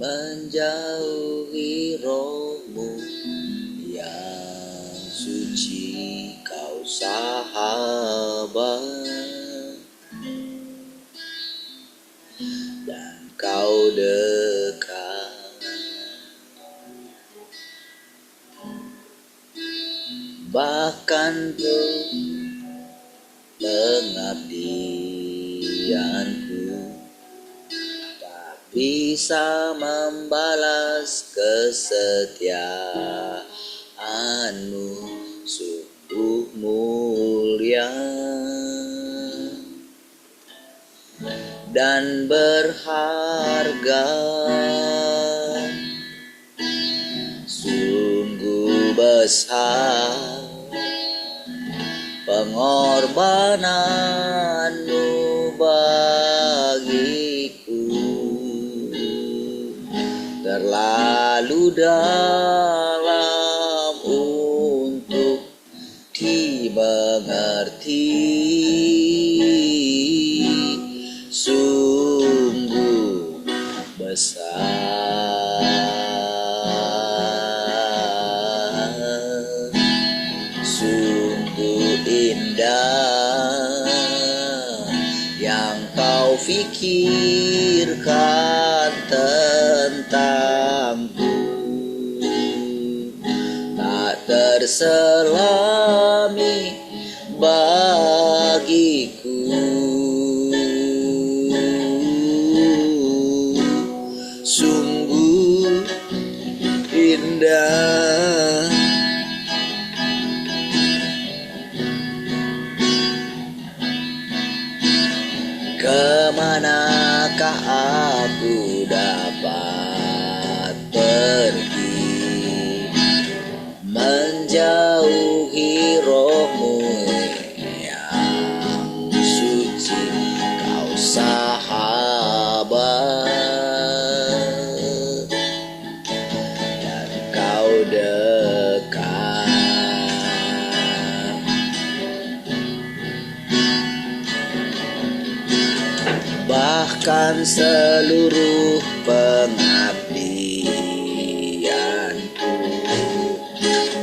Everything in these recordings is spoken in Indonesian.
menjauhi rohmu yang suci, kau sahabat, dan kau dekat, bahkan pengabdianku tak bisa membalas kesetiaanmu, sungguh mulia dan berharga, sungguh besar pengorbananmu bagiku, terlalu dalam untuk dimengerti, sungguh besar, sungguh indah yang kau fikirkan tentangku, tak terselami bagiku, sungguh indah. Kemanakah aku dapat pergi, menjauhi rohmu yang suci, kau sahabat, dan kau dekat, bahkan seluruh pengabdianku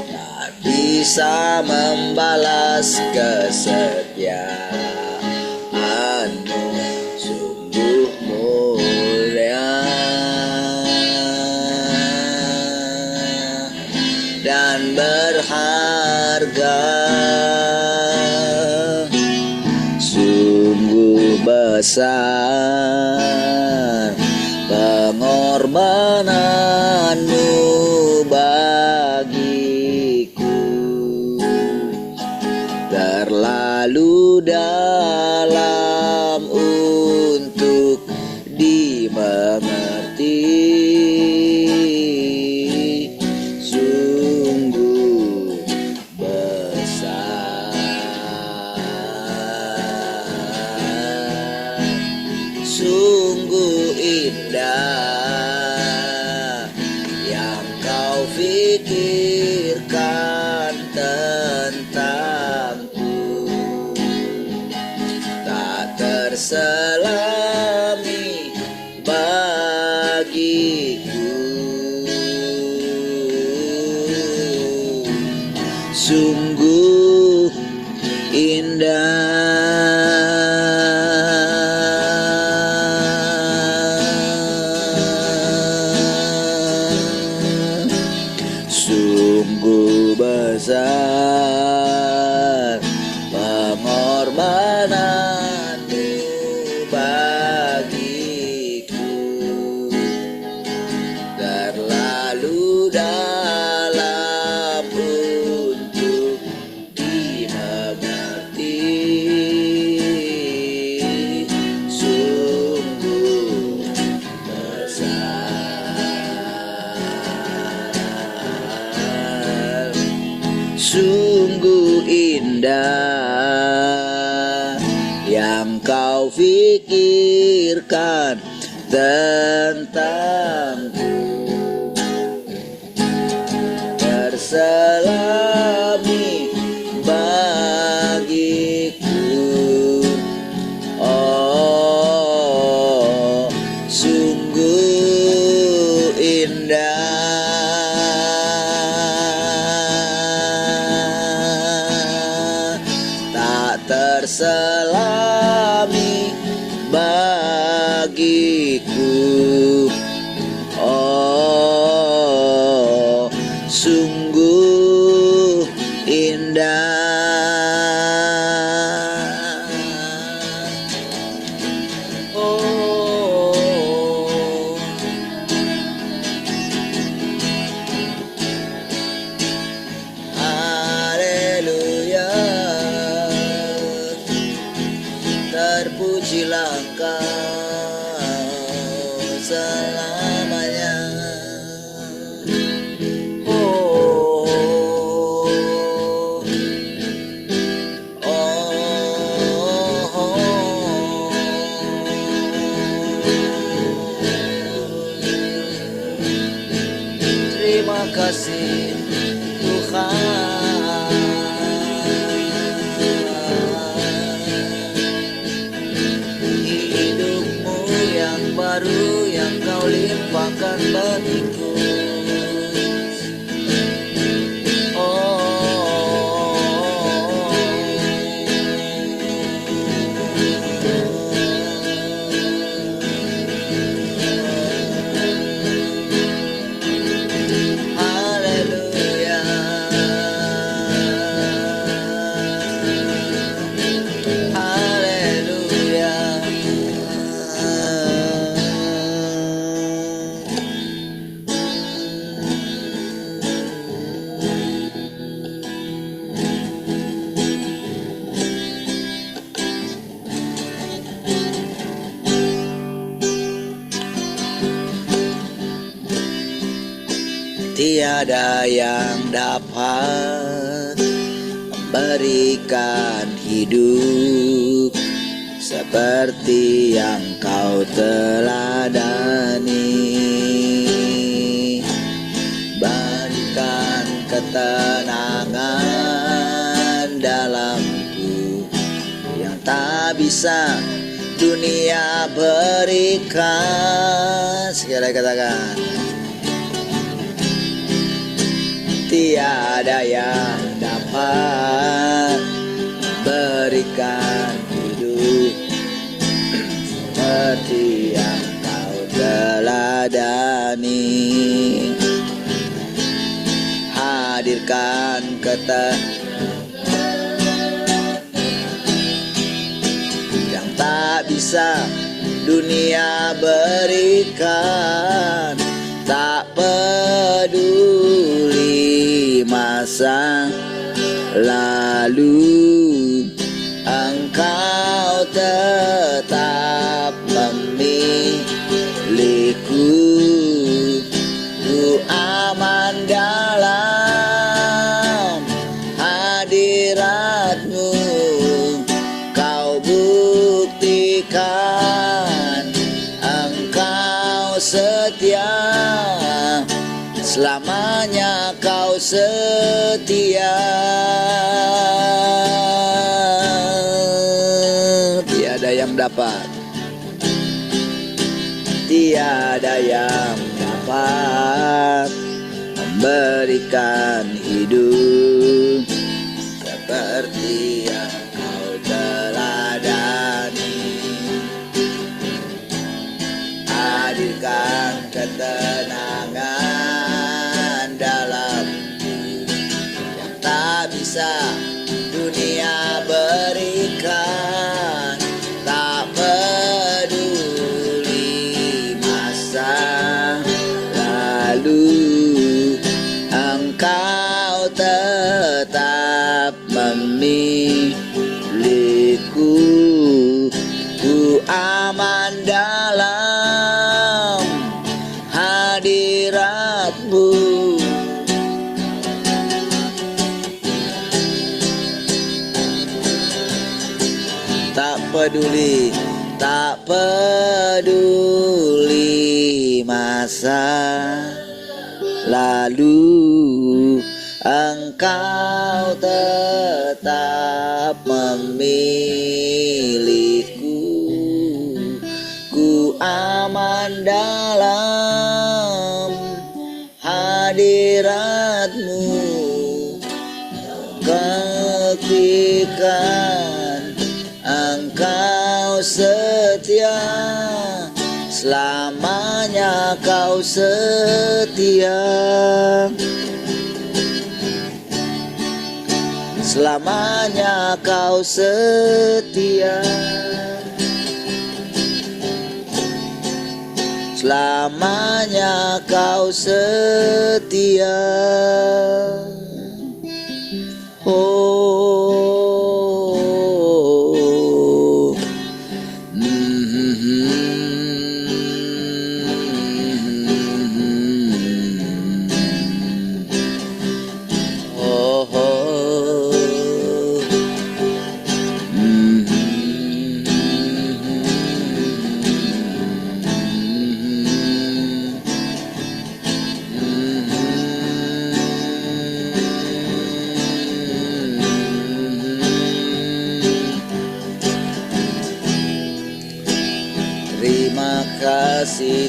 tak bisa membalas kesetiaanmu, sungguh mulia dan berharga, sungguh besar pengorbananmu bagiku, terlalu dalam untuk dimengerti, sungguh besar, sungguh indah yang kau fikirkan tentangku, tak terselami bagiku, sungguh indah, sungguh besar pengorbananmu bagiku, terlalu dalam untuk dimengerti, sungguh besar, sungguh indah yang kau fikirkan tentangku, terselami bagiku, oh sungguh selamanya. Oh, terima kasih Tuhan, hidupmu yang baru yang kau limpahkan bagiku. Tiada yang dapat memberikan hidup seperti yang kau teladani. Berikan ketenangan dalamku yang tak bisa dunia berikan. Sekali katakan, tiada yang dapat berikan hidup seperti yang kau teladani. Hadirkan yang tak bisa dunia berikan. Tak peduli masa lalu, Engkau tetap memilihku. Ku aman dalam hadirat-Mu. Kau buktikan Engkau setia, selamanya Kau setia. Tiada yang dapat, tiada yang dapat memberikan hidup seperti yang Kau teladani. Hadirkan ketenangan dalam yang tak bisa dunia berikan. Tak peduli masa lalu, Engkau tetap memilihku. Ku aman dalam hadirat-Mu. Tak peduli, tak peduli masa lalu, Engkau tetap memilihku. Ku aman dalam hadirat-Mu. Kekrikan Engkau setia, selamanya Kau setia. Selamanya Kau setia. Selamanya Kau setia. Oh,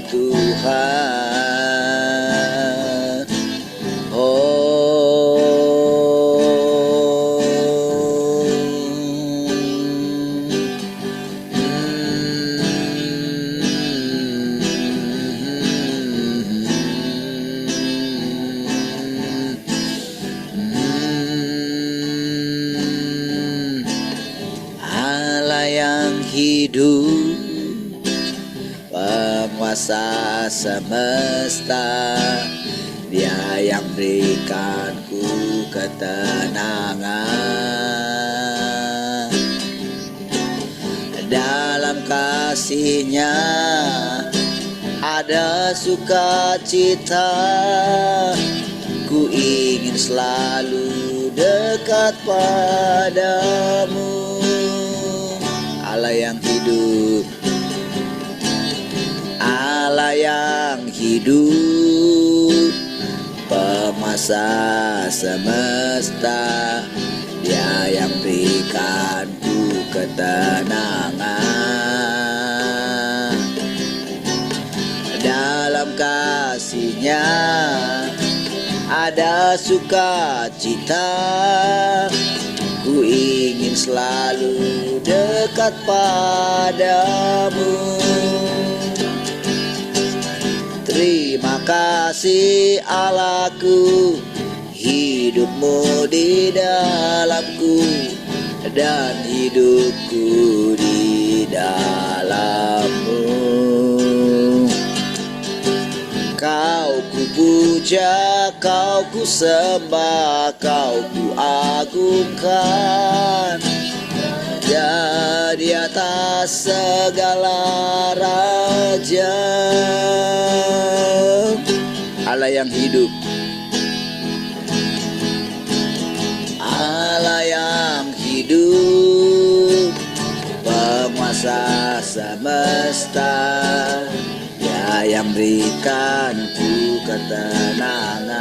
Tuhan. Allah yang hidup, penguasa semesta, Dia yang berikanku ketenangan. Dalam kasih-Nya ada sukacita, ku ingin selalu dekat padamu. Allah yang hidup, Allah yang hidup, penguasa semesta, Dia yang berikanku ketenangan. Dalam kasih-Nya ada sukacita, ku ingin selalu dekat padamu. Terima kasih Allahku, hidupmu di dalamku dan hidupku di dalammu. Kau ku puja, kau ku sembah, kau ku agungkan, di atas segala raja. Allah yang hidup, Allah yang hidup, penguasa semesta, Dia yang berikanku ketenangan.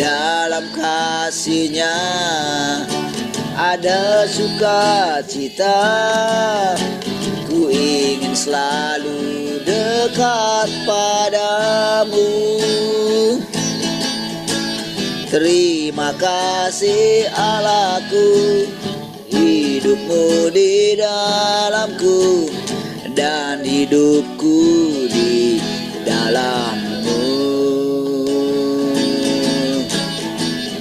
Dalam kasih-Nya ada sukacita, ku ingin selalu dekat padamu. Terima kasih Allahku, hidupmu di dalamku dan hidupku di dalammu.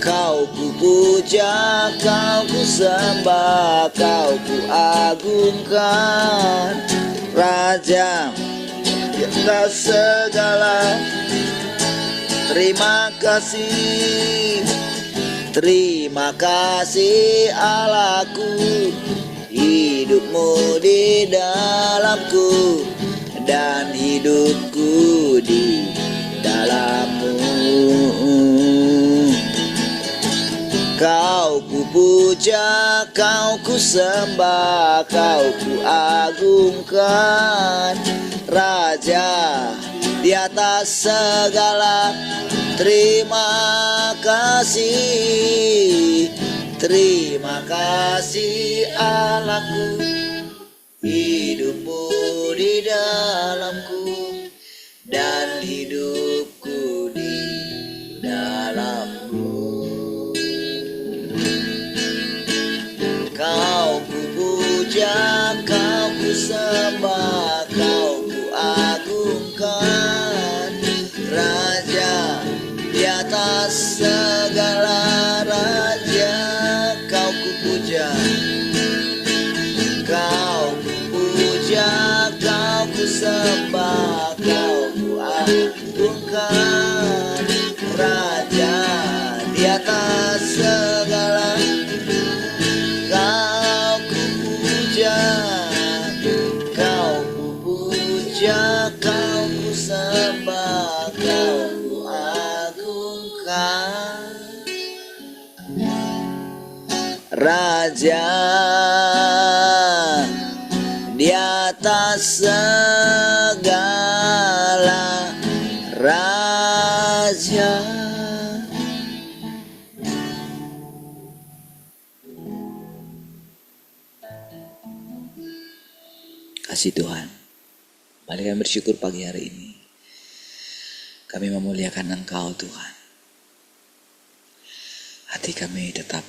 Kau ku puja, kau ku sembah, kau ku agungkan, Raja di atas segala. Terima kasih, terima kasih Allahku, hidupmu di dalamku dan hidupku di dalammu. Kau ku puja, kau ku sembah, kau ku agungkan, Raja di atas segala. Terima kasih, terima kasih Allahku, hidupmu di dalamku dan hidupku di dalammu. Kau ku puja, kau ku sembah, kau ku agungkan, Raja di atas segala raja. Kau ku puja, kau ku puja, kau ku sembah, kau ku agungkan, Raja di atas segala. Kau ku puja, kau ku puja, kau ku sembah, kau ku agungkan, Raja di atas segala raja. kasih Tuhan. Mari kami bersyukur pagi hari ini. Kami memuliakan Engkau Tuhan. Hati kami tetap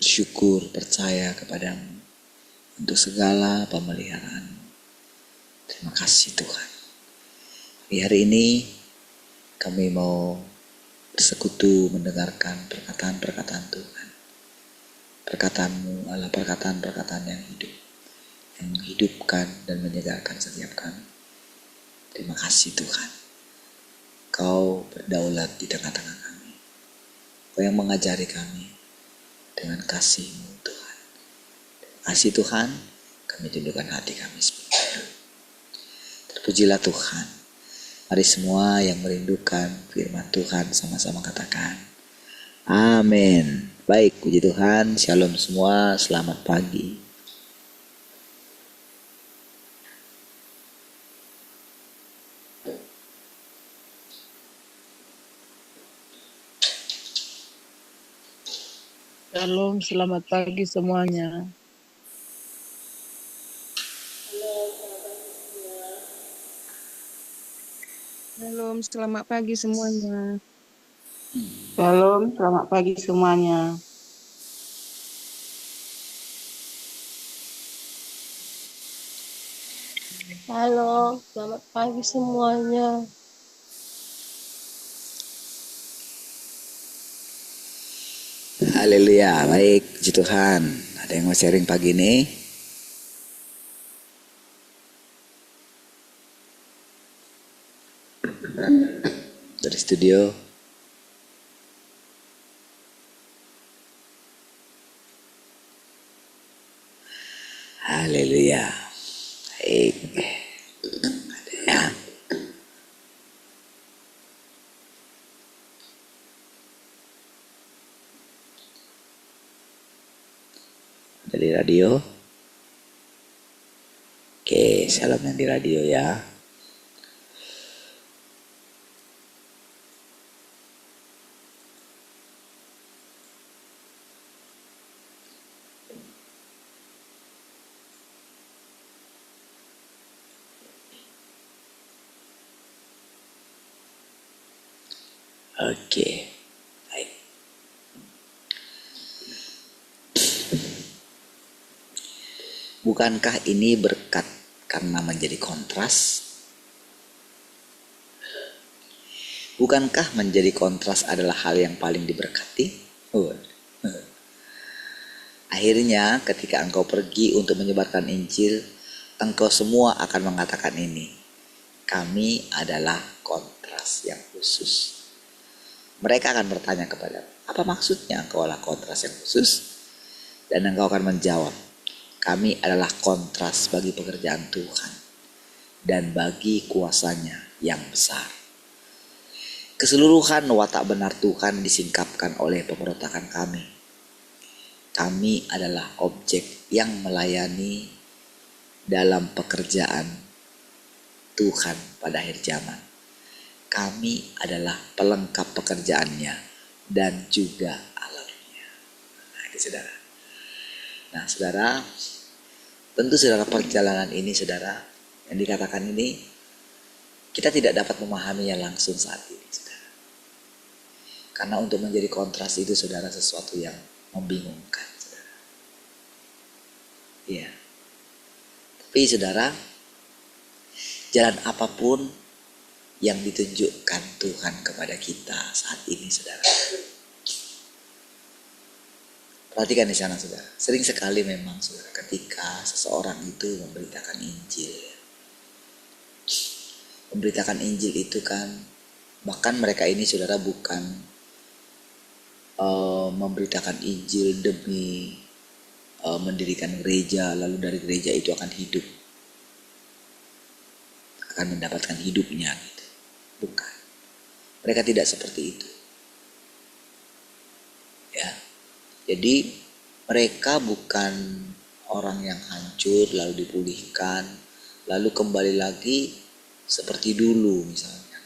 bersyukur, percaya kepadamu untuk segala pemeliharaan. Terima kasih Tuhan. Di hari ini kami mau bersekutu mendengarkan perkataan-perkataan Tuhan. Perkataan-Mu adalah perkataan-perkataan yang hidup, yang menghidupkan dan menyegarkan setiap kami. Terima kasih Tuhan. Kau berdaulat di tengah-tengah kami. Kau yang mengajari kami dengan kasih-Mu Tuhan. Terima kasih Tuhan, kami tundukkan hati kami sebentar. Terpujilah Tuhan. Mari semua yang merindukan firman Tuhan sama-sama katakan amin. Baik, puji Tuhan. Shalom semua, selamat pagi. Shalom, selamat pagi semuanya. Shalom, selamat pagi semuanya. Shalom, selamat pagi semuanya. Halo, selamat pagi semuanya. Haleluya, baik, puji Tuhan. Ada yang mau sharing pagi ini? Dari studio. Haleluya. Baik. Ada ya. Dari radio. Oke, salam yang di radio ya. Oke, baik. Bukankah ini berkat karena menjadi kontras? Bukankah menjadi kontras adalah hal yang paling diberkati? Akhirnya ketika engkau pergi untuk menyebarkan Injil, engkau semua akan mengatakan ini. Kami adalah kontras yang khusus. Mereka akan bertanya kepada, apa maksudnya engkau adalah kontras yang khusus? Dan engkau akan menjawab, kami adalah kontras bagi pekerjaan Tuhan dan bagi kuasanya yang besar. Keseluruhan watak benar Tuhan disingkapkan oleh pemberontakan kami. Kami adalah objek yang melayani dalam pekerjaan Tuhan pada akhir zaman. Kami adalah pelengkap pekerjaannya dan juga alatnya. Nah, ini saudara. Nah, saudara, tentu saudara perjalanan ini saudara, yang dikatakan ini, kita tidak dapat memahaminya langsung saat ini saudara. Karena untuk menjadi kontras itu saudara sesuatu yang membingungkan saudara. Iya. Tapi saudara, jalan apapun yang ditunjukkan Tuhan kepada kita saat ini saudara. Perhatikan di sana saudara. Sering sekali memang saudara ketika seseorang itu memberitakan Injil. Memberitakan Injil itu kan, bahkan mereka ini saudara bukan memberitakan Injil demi mendirikan gereja, lalu dari gereja itu akan hidup, akan mendapatkan hidupnya gitu. Bukan. Mereka tidak seperti itu. Ya. Jadi mereka bukan orang yang hancur lalu dipulihkan, lalu kembali lagi seperti dulu misalnya.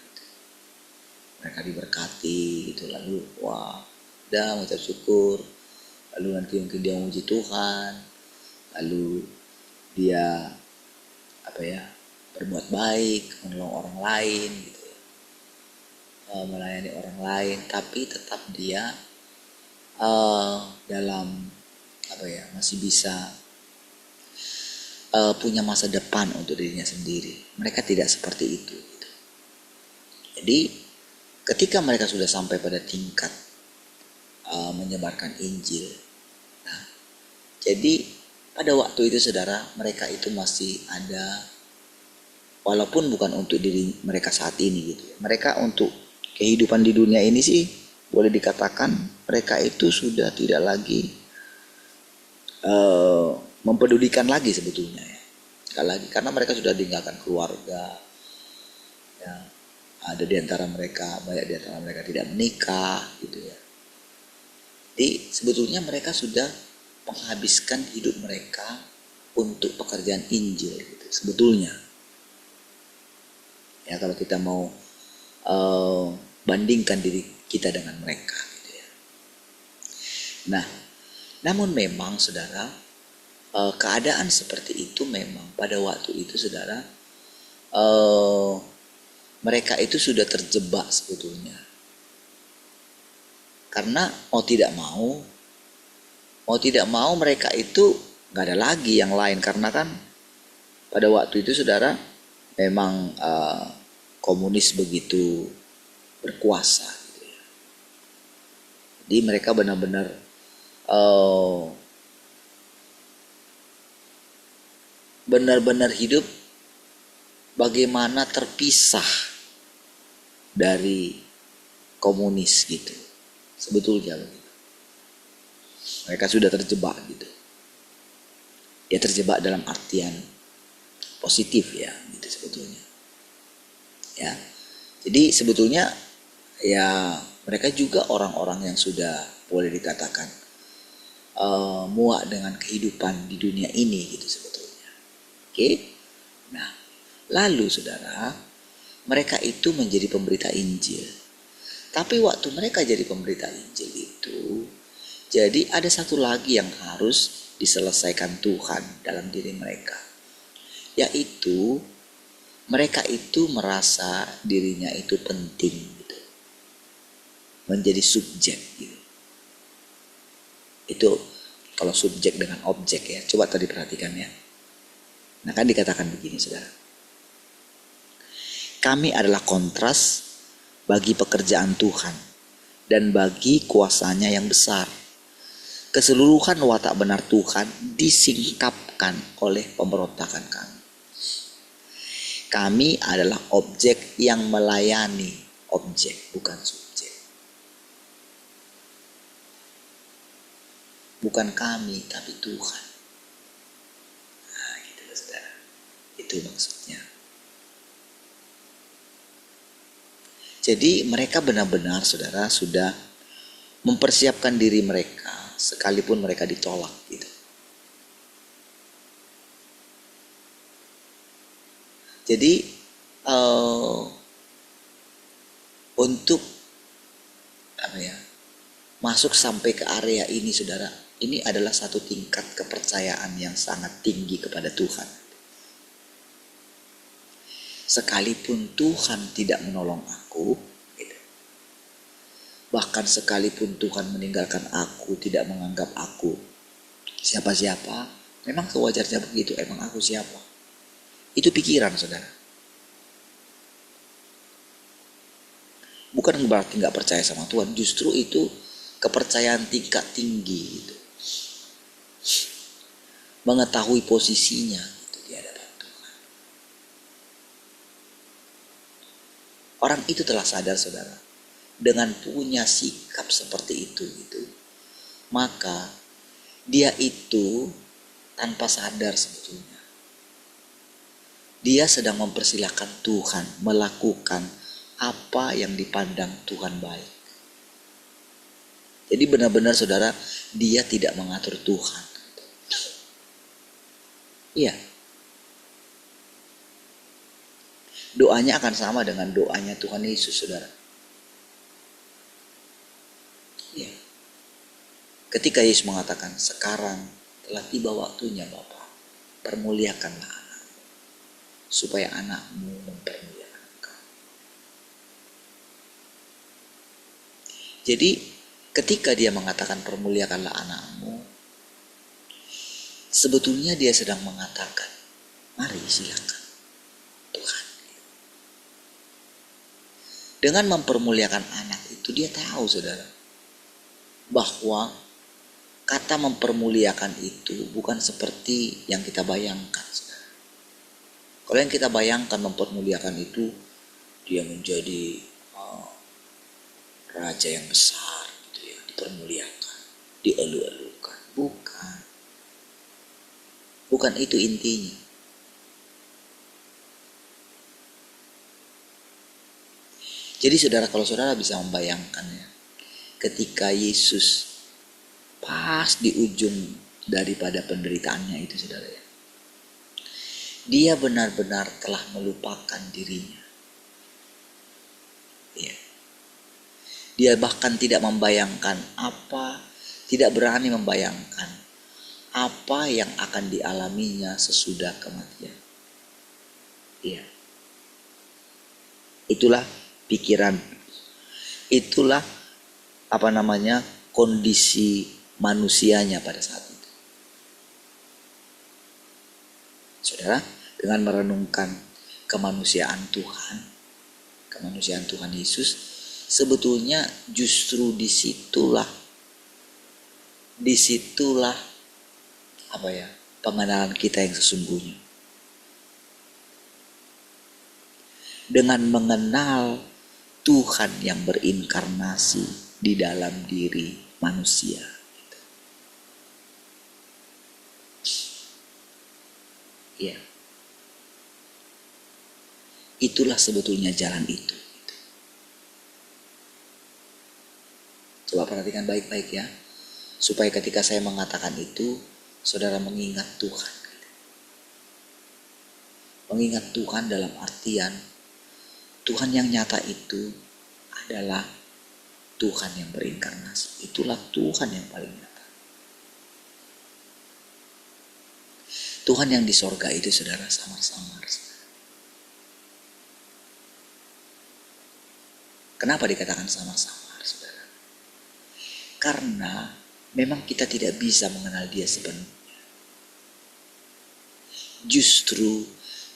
Mereka diberkati gitu, lalu wah, udah mengucap syukur, lalu nanti mungkin dia memuji Tuhan, lalu dia berbuat baik, menolong orang lain gitu ya, melayani orang lain, tapi tetap dia dalam masih bisa punya masa depan untuk dirinya sendiri. Mereka tidak seperti itu gitu. Jadi ketika mereka sudah sampai pada tingkat menyebarkan Injil, nah, jadi pada waktu itu saudara, mereka itu masih ada, walaupun bukan untuk diri mereka saat ini gitu. Mereka untuk kehidupan di dunia ini sih boleh dikatakan mereka itu sudah tidak lagi mempedulikan lagi sebetulnya ya. Sekali lagi karena mereka sudah tinggalkan keluarga ya. Ada di antara mereka, banyak di antara mereka tidak menikah gitu ya. Jadi sebetulnya mereka sudah menghabiskan hidup mereka untuk pekerjaan Injil gitu sebetulnya. Ya kalau kita mau bandingkan diri kita dengan mereka gitu ya. Nah, namun memang saudara, keadaan seperti itu memang pada waktu itu saudara, mereka itu sudah terjebak sebetulnya. Karena mau tidak mau mereka itu gak ada lagi yang lain. Karena kan pada waktu itu saudara memang komunis begitu berkuasa gitu ya. Jadi mereka benar-benar hidup bagaimana terpisah dari komunis gitu. Sebetulnya begitu. Mereka sudah terjebak gitu. Ya terjebak dalam artian positif ya gitu sebetulnya. Ya. Jadi sebetulnya ya mereka juga orang-orang yang sudah boleh dikatakan muak dengan kehidupan di dunia ini gitu sebetulnya. Oke. Nah, lalu saudara, mereka itu menjadi pemberita Injil. Tapi waktu mereka jadi pemberita Injil itu, jadi ada satu lagi yang harus diselesaikan Tuhan dalam diri mereka. Yaitu mereka itu merasa dirinya itu penting gitu. Menjadi subjek gitu. Itu kalau subjek dengan objek ya. Coba tadi perhatikan ya. Nah kan dikatakan begini saudara. Kami adalah kontras bagi pekerjaan Tuhan dan bagi kuasanya yang besar. Keseluruhan watak benar Tuhan disingkapkan oleh pemberontakan kami. Kami adalah objek yang melayani objek, bukan subjek. Bukan kami, tapi Tuhan. Nah, gitu loh saudara. Itu maksudnya. Jadi mereka benar-benar saudara sudah mempersiapkan diri mereka sekalipun mereka ditolak gitu. Jadi untuk masuk sampai ke area ini saudara, ini adalah satu tingkat kepercayaan yang sangat tinggi kepada Tuhan. Sekalipun Tuhan tidak menolong aku, gitu. Bahkan sekalipun Tuhan meninggalkan aku, tidak menganggap aku siapa-siapa, memang kewajarnya begitu, emang aku siapa? Itu pikiran saudara. Bukan berarti gak percaya sama Tuhan, justru itu kepercayaan tingkat tinggi gitu. Mengetahui posisinya gitu di hadapan Tuhan. Orang itu telah sadar saudara, dengan punya sikap seperti itu gitu, maka dia itu tanpa sadar sebetulnya dia sedang mempersilahkan Tuhan melakukan apa yang dipandang Tuhan baik. Jadi benar-benar saudara, dia tidak mengatur Tuhan. Iya. Doanya akan sama dengan doanya Tuhan Yesus saudara. Iya. Ketika Yesus mengatakan, sekarang telah tiba waktunya Bapa, permuliakanlah anakmu, supaya anakmu mempermuliakan engkau. Jadi ketika dia mengatakan permuliakanlah anakmu, sebetulnya dia sedang mengatakan, mari silakan Tuhan. Dengan mempermuliakan anak itu dia tahu saudara, bahwa kata mempermuliakan itu bukan seperti yang kita bayangkan saudara. Kalau yang kita bayangkan mempermuliakan itu dia menjadi raja yang besar gitu ya, dipermuliakan, dielu-elukan. Bukan itu intinya. Jadi saudara, kalau saudara bisa membayangkannya, ketika Yesus pas di ujung daripada penderitaannya itu saudara ya, dia benar-benar telah melupakan dirinya. Ya. Dia bahkan tidak membayangkan tidak berani membayangkan apa yang akan dialaminya sesudah kematian. Iya. Itulah pikiran, itulah kondisi manusianya pada saat itu. Saudara, dengan merenungkan kemanusiaan Tuhan Yesus, sebetulnya justru disitulah pengenalan kita yang sesungguhnya. Dengan mengenal Tuhan yang berinkarnasi di dalam diri manusia. Ya. Itulah sebetulnya jalan itu. Coba perhatikan baik-baik ya. Supaya ketika saya mengatakan itu, saudara mengingat Tuhan. Mengingat Tuhan dalam artian Tuhan yang nyata itu adalah Tuhan yang berinkarnasi. Itulah Tuhan yang paling nyata. Tuhan yang di sorga itu saudara samar-samar. Kenapa dikatakan samar-samar saudara? Karena memang kita tidak bisa mengenal dia sepenuhnya. Justru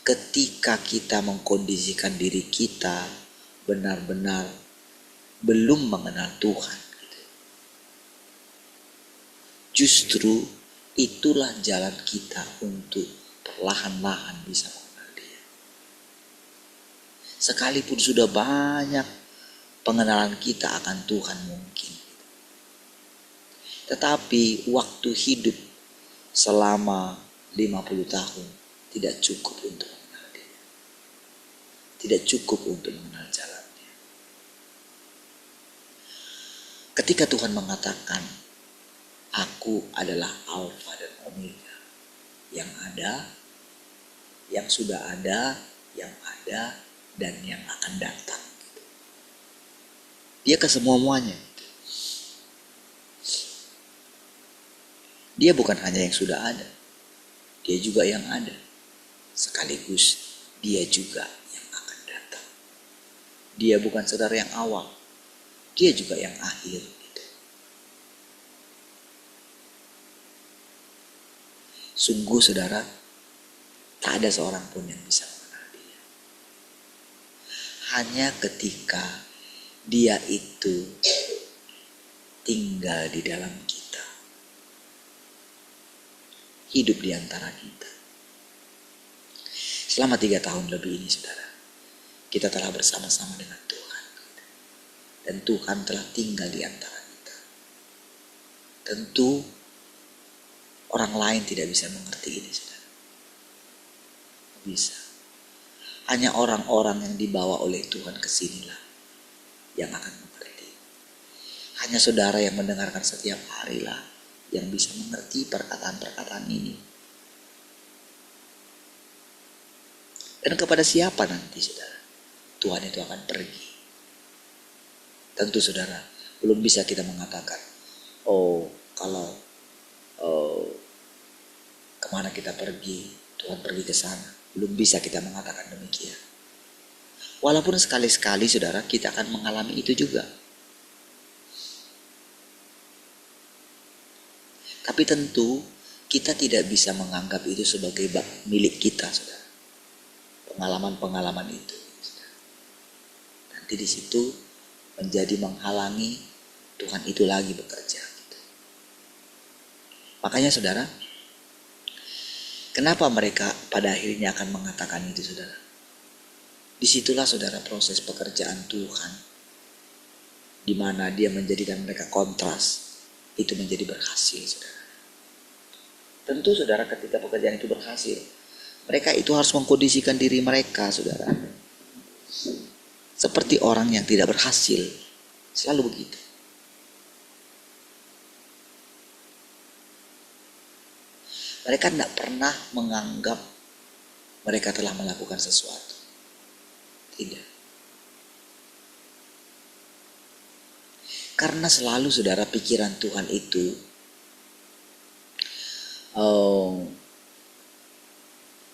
ketika kita mengkondisikan diri kita benar-benar belum mengenal Tuhan, justru itulah jalan kita untuk perlahan-lahan bisa mengenal dia. Sekalipun sudah banyak pengenalan kita akan Tuhan mungkin, tetapi waktu hidup selama 50 tahun tidak cukup untuk mengenal dia. Tidak cukup untuk mengenal jalannya. Ketika Tuhan mengatakan, aku adalah Alfa dan Omega, yang ada, yang sudah ada, yang ada, dan yang akan datang. Dia kesemua-muanya. Dia bukan hanya yang sudah ada, dia juga yang ada. Sekaligus dia juga yang akan datang. Dia bukan saudara yang awal, dia juga yang akhir. Sungguh saudara, tak ada seorang pun yang bisa mengenal dia. Hanya ketika dia itu tinggal di dalam kita, hidup di antara kita. Selama 3 tahun lebih ini saudara, kita telah bersama-sama dengan Tuhan. Dan Tuhan telah tinggal di antara kita. Tentu orang lain tidak bisa mengerti ini saudara. Bisa. Hanya orang-orang yang dibawa oleh Tuhan ke sinilah yang akan mengerti. Hanya saudara yang mendengarkan setiap harilah yang bisa mengerti perkataan-perkataan ini. Dan kepada siapa nanti saudara Tuhan itu akan pergi? Tentu saudara, belum bisa kita mengatakan, kalau kemana kita pergi, Tuhan pergi ke sana. Belum bisa kita mengatakan demikian. Walaupun sekali-sekali saudara kita akan mengalami itu juga. Tapi tentu kita tidak bisa menganggap itu sebagai milik kita, saudara. Pengalaman-pengalaman itu. Nanti di situ menjadi menghalangi Tuhan itu lagi bekerja. Makanya saudara, kenapa mereka pada akhirnya akan mengatakan itu, saudara? Disitulah saudara proses pekerjaan Tuhan, di mana Dia menjadikan mereka kontras, itu menjadi berhasil, saudara. Tentu saudara ketika pekerjaan itu berhasil, mereka itu harus mengkondisikan diri mereka, saudara, seperti orang yang tidak berhasil. Selalu begitu. Mereka tidak pernah menganggap mereka telah melakukan sesuatu. Tidak. Karena selalu saudara pikiran Tuhan itu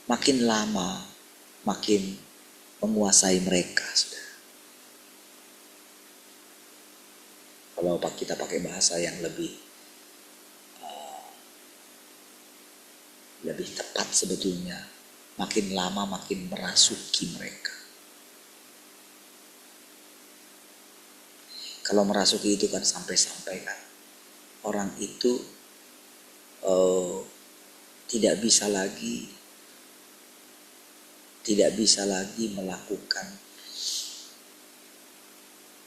makin lama makin menguasai mereka, saudara. Kalau kita pakai bahasa yang lebih tepat sebetulnya, makin lama makin merasuki mereka. Kalau merasuki itu kan sampai-sampai kan orang itu tidak bisa lagi melakukan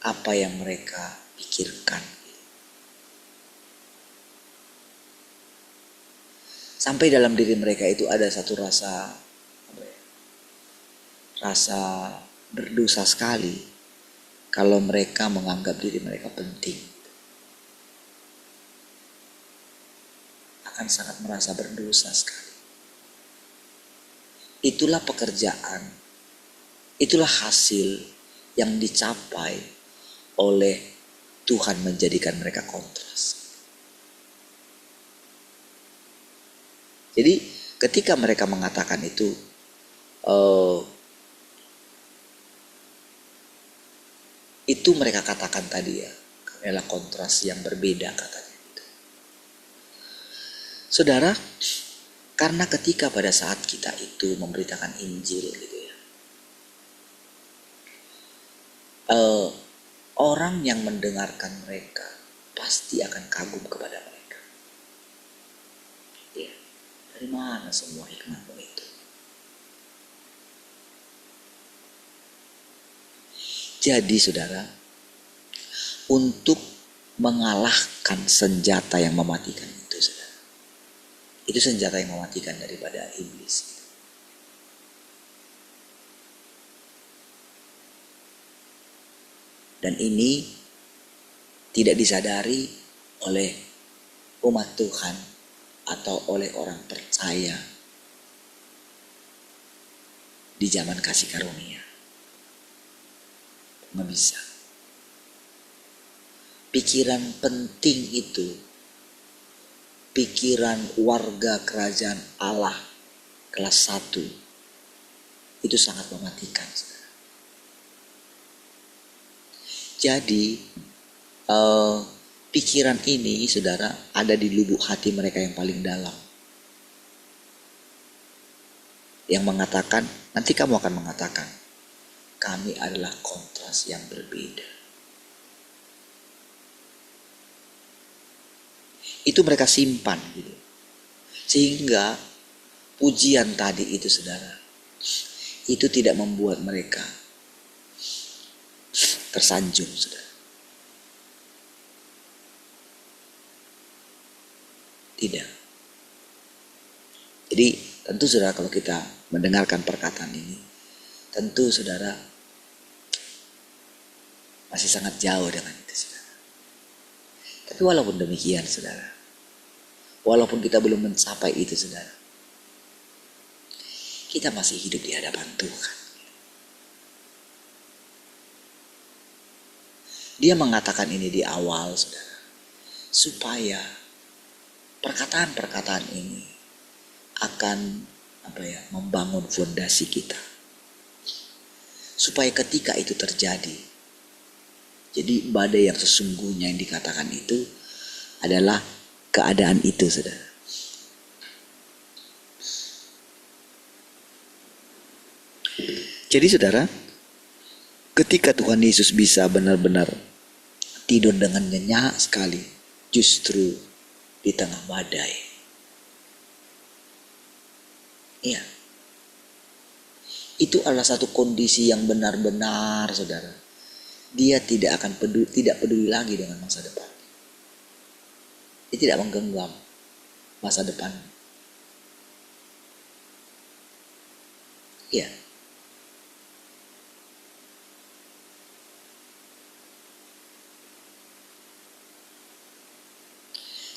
apa yang mereka pikirkan. Sampai dalam diri mereka itu ada satu rasa berdosa sekali kalau mereka menganggap diri mereka penting. Akan sangat merasa berdosa sekali. Itulah pekerjaan, itulah hasil yang dicapai oleh Tuhan menjadikan mereka kontras. Jadi ketika mereka mengatakan itu, itu mereka katakan tadi ya, adalah kontras yang berbeda katanya. Saudara, karena ketika pada saat kita itu memberitakan Injil gitu ya, orang yang mendengarkan mereka pasti akan kagum kepada mereka. Ya, dari mana semua hikmatmu itu? Jadi saudara, untuk mengalahkan senjata yang mematikan itu, saudara, itu senjata yang mematikan daripada iblis. Dan ini tidak disadari oleh umat Tuhan atau oleh orang percaya di zaman kasih karunia. Nggak bisa. Pikiran penting itu, pikiran warga kerajaan Allah kelas 1, itu sangat mematikan. Jadi pikiran ini saudara ada di lubuk hati mereka yang paling dalam, yang mengatakan, nanti kamu akan mengatakan, kami adalah kontras yang berbeda. Itu mereka simpan gitu. Sehingga pujian tadi itu saudara, itu tidak membuat mereka tersanjung, saudara. Tidak. Jadi tentu saudara kalau kita mendengarkan perkataan ini, tentu saudara masih sangat jauh dengan itu, saudara. Tapi walaupun demikian, saudara, walaupun kita belum mencapai itu, saudara, kita masih hidup di hadapan Tuhan. Dia mengatakan ini di awal, saudara, supaya perkataan-perkataan ini akan membangun fondasi kita. Supaya ketika itu terjadi, jadi badai yang sesungguhnya yang dikatakan itu adalah keadaan itu, saudara. Jadi saudara, ketika Tuhan Yesus bisa benar-benar tidur dengan nyenyak sekali, justru di tengah badai. Iya. Itu adalah satu kondisi yang benar-benar, saudara. Dia tidak peduli lagi dengan masa depan. Dia tidak menggenggam masa depan. Iya.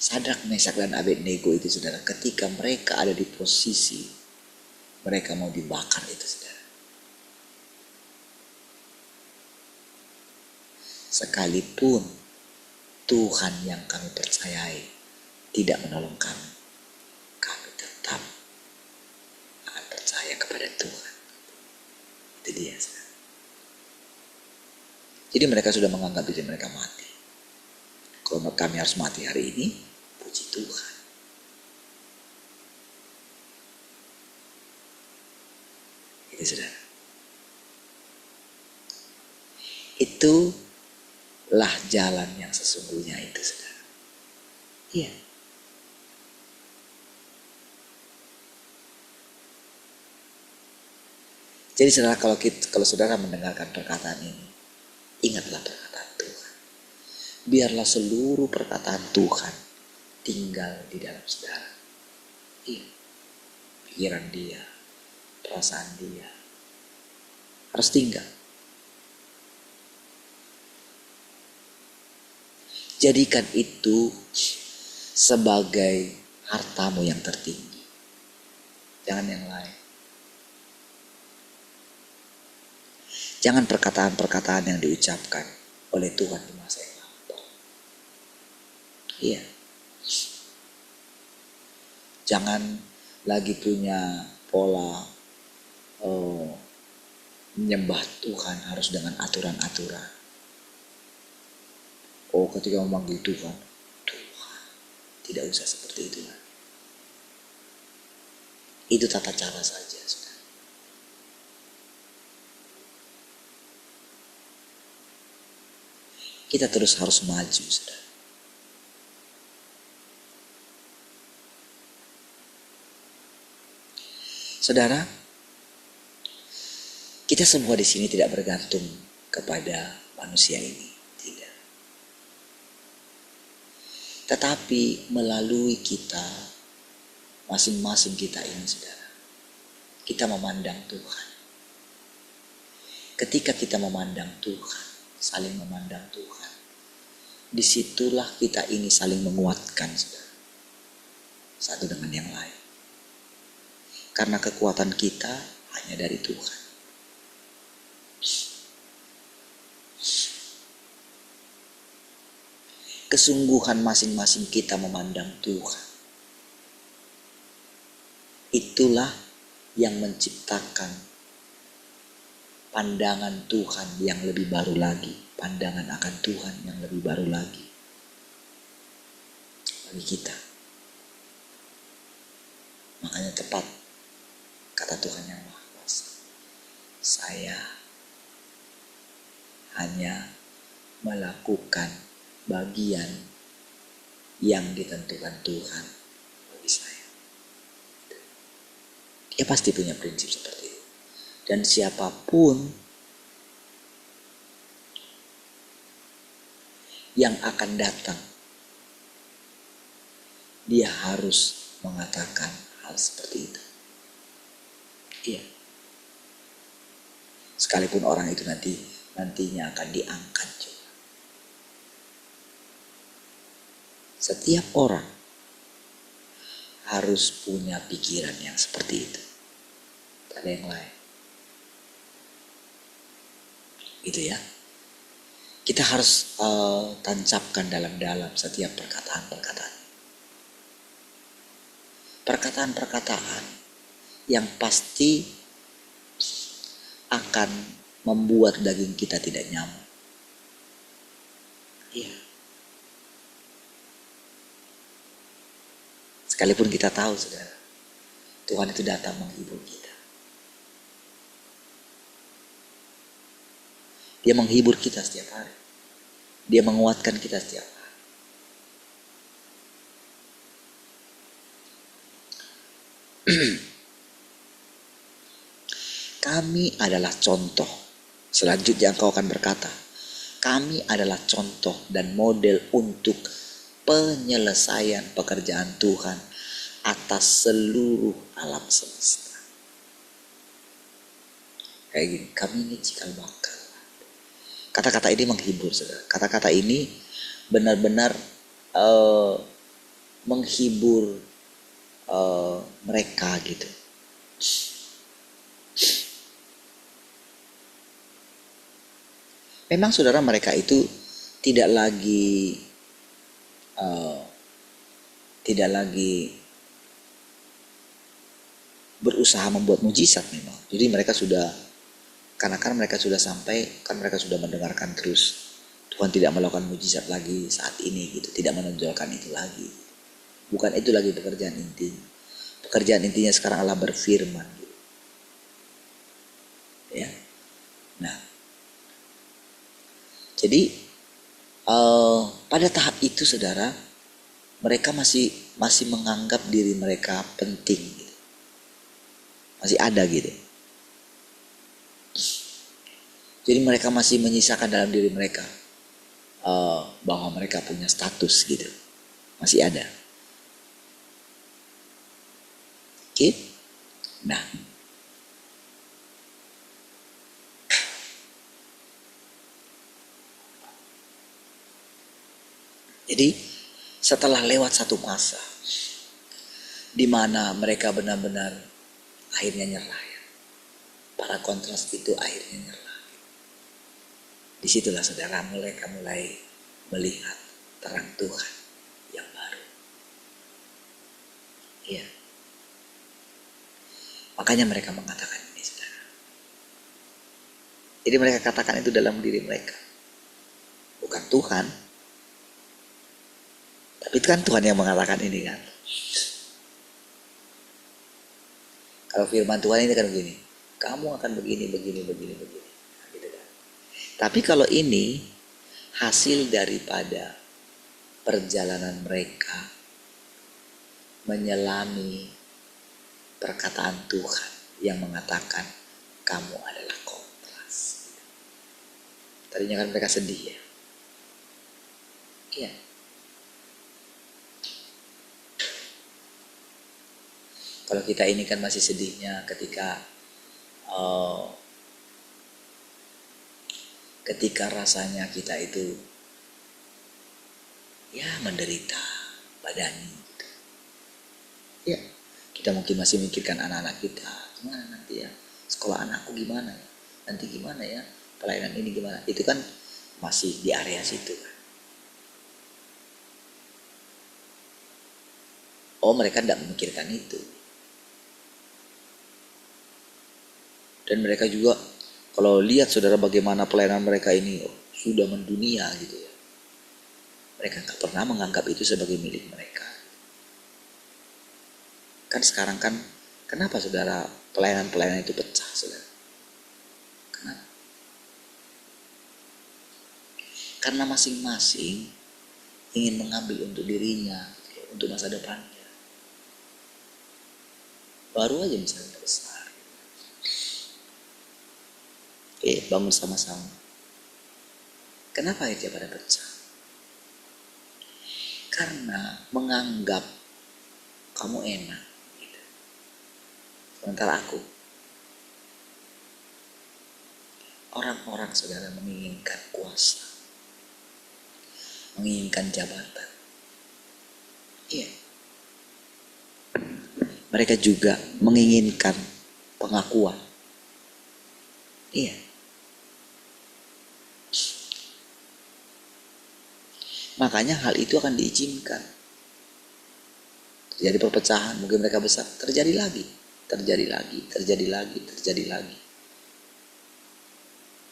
Sadrak, Mesak, dan Abednego itu, saudara, ketika mereka ada di posisi mereka mau dibakar itu, saudara. Sekalipun Tuhan yang kami percayai tidak menolong kami, kami tetap akan percaya kepada Tuhan. Itu dia, saudara. Jadi mereka sudah menganggap diri mereka mati. Kalau kami harus mati hari ini, puji Tuhan. Itu, saudara. Itulah jalan yang sesungguhnya itu, saudara. Iya. Jadi saudara, kalau saudara mendengarkan perkataan ini, ingatlah perkataan Tuhan. Biarlah seluruh perkataan Tuhan tinggal di dalam saudara. Iya. Pikiran dia, perasaan dia harus tinggal. Jadikan itu sebagai hartamu yang tertinggi. Jangan yang lain. Jangan perkataan-perkataan yang diucapkan oleh Tuhan di masa yang lampau. Iya. Jangan lagi punya pola menyembah Tuhan harus dengan aturan-aturan. Ketika memanggil Tuhan, tidak usah seperti itu. Itu tata cara saja, saudara. Kita terus harus maju, saudara. Saudara, kita semua di sini tidak bergantung kepada manusia ini, tidak. Tetapi melalui kita, masing-masing kita ini, saudara, kita memandang Tuhan. Ketika kita memandang Tuhan, saling memandang Tuhan, disitulah kita ini saling menguatkan, saudara, satu dengan yang lain. Karena kekuatan kita hanya dari Tuhan. Kesungguhan masing-masing kita memandang Tuhan, itulah yang menciptakan pandangan Tuhan yang lebih baru lagi, pandangan akan Tuhan yang lebih baru lagi bagi kita. Makanya tepat kata Tuhan yang Maha Kuasa, saya hanya melakukan bagian yang ditentukan Tuhan bagi saya. Dia pasti punya prinsip seperti itu. Dan siapapun yang akan datang, dia harus mengatakan hal seperti itu. Iya. Sekalipun orang itu nantinya akan diangkat juga. Setiap orang harus punya pikiran yang seperti itu. Tak ada yang lain. Gitu ya. Kita harus tancapkan dalam-dalam setiap perkataan-perkataan. Perkataan-perkataan yang pasti akan membuat daging kita tidak nyaman. Iya. Sekalipun kita tahu, saudara, Tuhan itu datang menghibur kita. Dia menghibur kita setiap hari. Dia menguatkan kita setiap hari. Kami adalah contoh. Selanjutnya engkau akan berkata, kami adalah contoh dan model untuk penyelesaian pekerjaan Tuhan atas seluruh alam semesta. Kayak gini, kami ini cikal bakal. Kata-kata ini menghibur, saudara. Kata-kata ini benar-benar menghibur mereka gitu. Memang saudara, mereka itu tidak lagi berusaha membuat mujizat memang. Jadi mereka sudah, karena kan mereka sudah sampai, kan mereka sudah mendengarkan terus Tuhan tidak melakukan mujizat lagi saat ini gitu, tidak menonjolkan itu lagi. Bukan itu lagi pekerjaan intinya. Pekerjaan intinya sekarang adalah berfirman gitu. Ya. Nah, jadi pada tahap itu saudara, mereka masih menganggap diri mereka penting gitu. Masih ada gitu. Jadi mereka masih menyisakan dalam diri mereka bahwa mereka punya status gitu. Masih ada. Oke? Nah, jadi setelah lewat satu masa di mana mereka benar-benar akhirnya nyerah ya. Para kontras itu akhirnya nyerah. Disitulah saudara mereka mulai melihat terang Tuhan yang baru. Iya. Makanya mereka mengatakan ini, saudara. Jadi mereka katakan itu dalam diri mereka. Bukan Tuhan. Tapi itu kan Tuhan yang mengatakan ini kan. Kalau firman Tuhan ini kan begini. Kamu akan begini. Nah, gitu kan. Tapi kalau ini hasil daripada perjalanan mereka menyelami perkataan Tuhan yang mengatakan kamu adalah kontras. Tadinya kan mereka sedih ya. Iya. Kalau kita ini kan masih sedihnya ketika rasanya kita itu ya menderita badannya gitu. Ya, kita mungkin masih mikirkan anak-anak kita, gimana nanti ya sekolah anakku gimana ya, nanti gimana ya pelayanan ini gimana, itu kan masih di area situ kan. Oh, mereka tidak memikirkan itu. Dan mereka juga kalau lihat saudara bagaimana pelayanan mereka ini sudah mendunia gitu ya. Mereka gak pernah menganggap itu sebagai milik mereka. Kan sekarang kan kenapa saudara pelayanan itu pecah saudara? Kenapa? Karena masing-masing ingin mengambil untuk dirinya, untuk masa depannya. Baru aja misalnya besar. Bangun sama-sama. Kenapa akhirnya pada pecah? Karena menganggap kamu enak gitu. Sementara aku, orang-orang saudara menginginkan kuasa, menginginkan jabatan. Iya. Mereka juga menginginkan pengakuan. Iya. Makanya hal itu akan diizinkan. Terjadi perpecahan, mungkin mereka besar, terjadi lagi. terjadi lagi, terjadi lagi, terjadi lagi.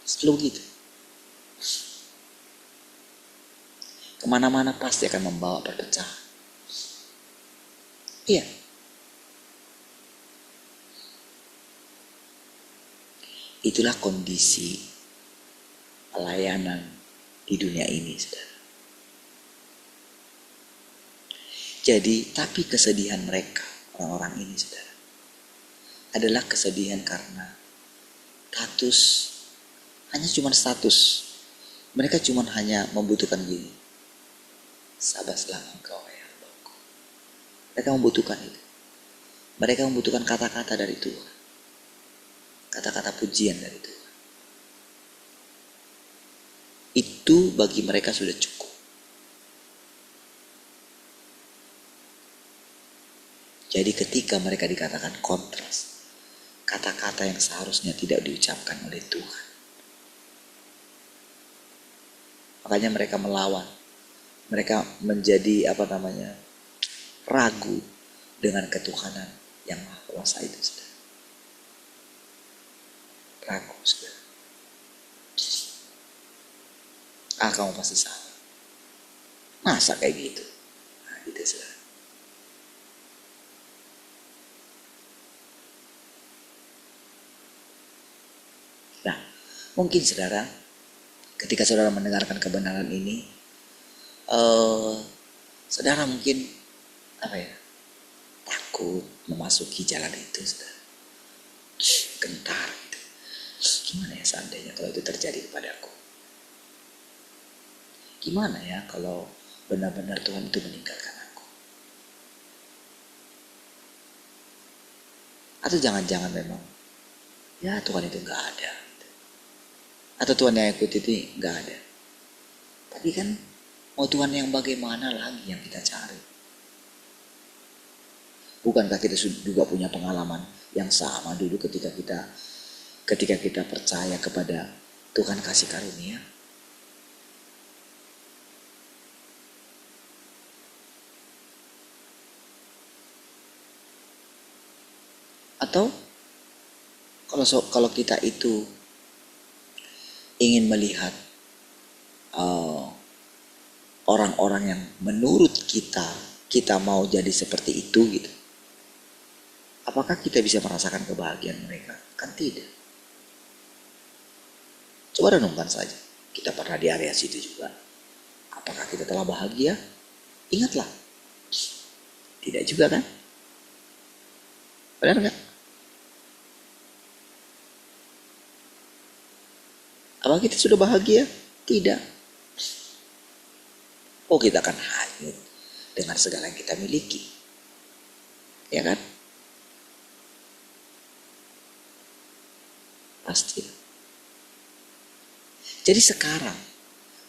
Selalu gitu. Kemana-mana pasti akan membawa perpecahan. Iya. Itulah kondisi pelayanan di dunia ini, saudara. Jadi, tapi kesedihan mereka, orang-orang ini, saudara, adalah kesedihan karena status, hanya cuma status. Mereka cuma hanya membutuhkan gini. Sabarlah engkau ya hambaku. Mereka membutuhkan itu. Mereka membutuhkan kata-kata dari Tuhan. Kata-kata pujian dari Tuhan. Itu bagi mereka sudah cukup. Jadi ketika mereka dikatakan kontras, kata-kata yang seharusnya tidak diucapkan oleh Tuhan, makanya mereka melawan. Mereka menjadi ragu dengan ketuhanan yang maha kuasa itu, saudara. Ragu, saudara. Kamu pasti salah. Masa kayak gitu? Nah, gitu, saudara. Nah, mungkin saudara, ketika saudara mendengarkan kebenaran ini, saudara mungkin takut memasuki jalan itu, saudara. Gentar gitu. Gimana ya seandainya kalau itu terjadi kepadaku? Gimana ya kalau benar-benar Tuhan itu meninggalkan aku? Atau jangan-jangan memang ya Tuhan itu gak ada gitu. Atau Tuhan yang ikut itu gak ada. Tapi kan mau Tuhan yang bagaimana lagi yang kita cari? Bukankah kita juga punya pengalaman yang sama dulu ketika kita percaya kepada Tuhan kasih karunia? Atau kalau kita itu ingin melihat orang-orang yang menurut kita mau jadi seperti itu gitu, apakah kita bisa merasakan kebahagiaan mereka? Kan tidak. Coba renungkan saja. Kita pernah di area situ juga. Apakah kita telah bahagia? Ingatlah. Tidak juga kan? Benar nggak? Apakah kita sudah bahagia? Tidak. Oh, kita akan hanyut dengan segala yang kita miliki. Ya kan? Pasti. Jadi sekarang,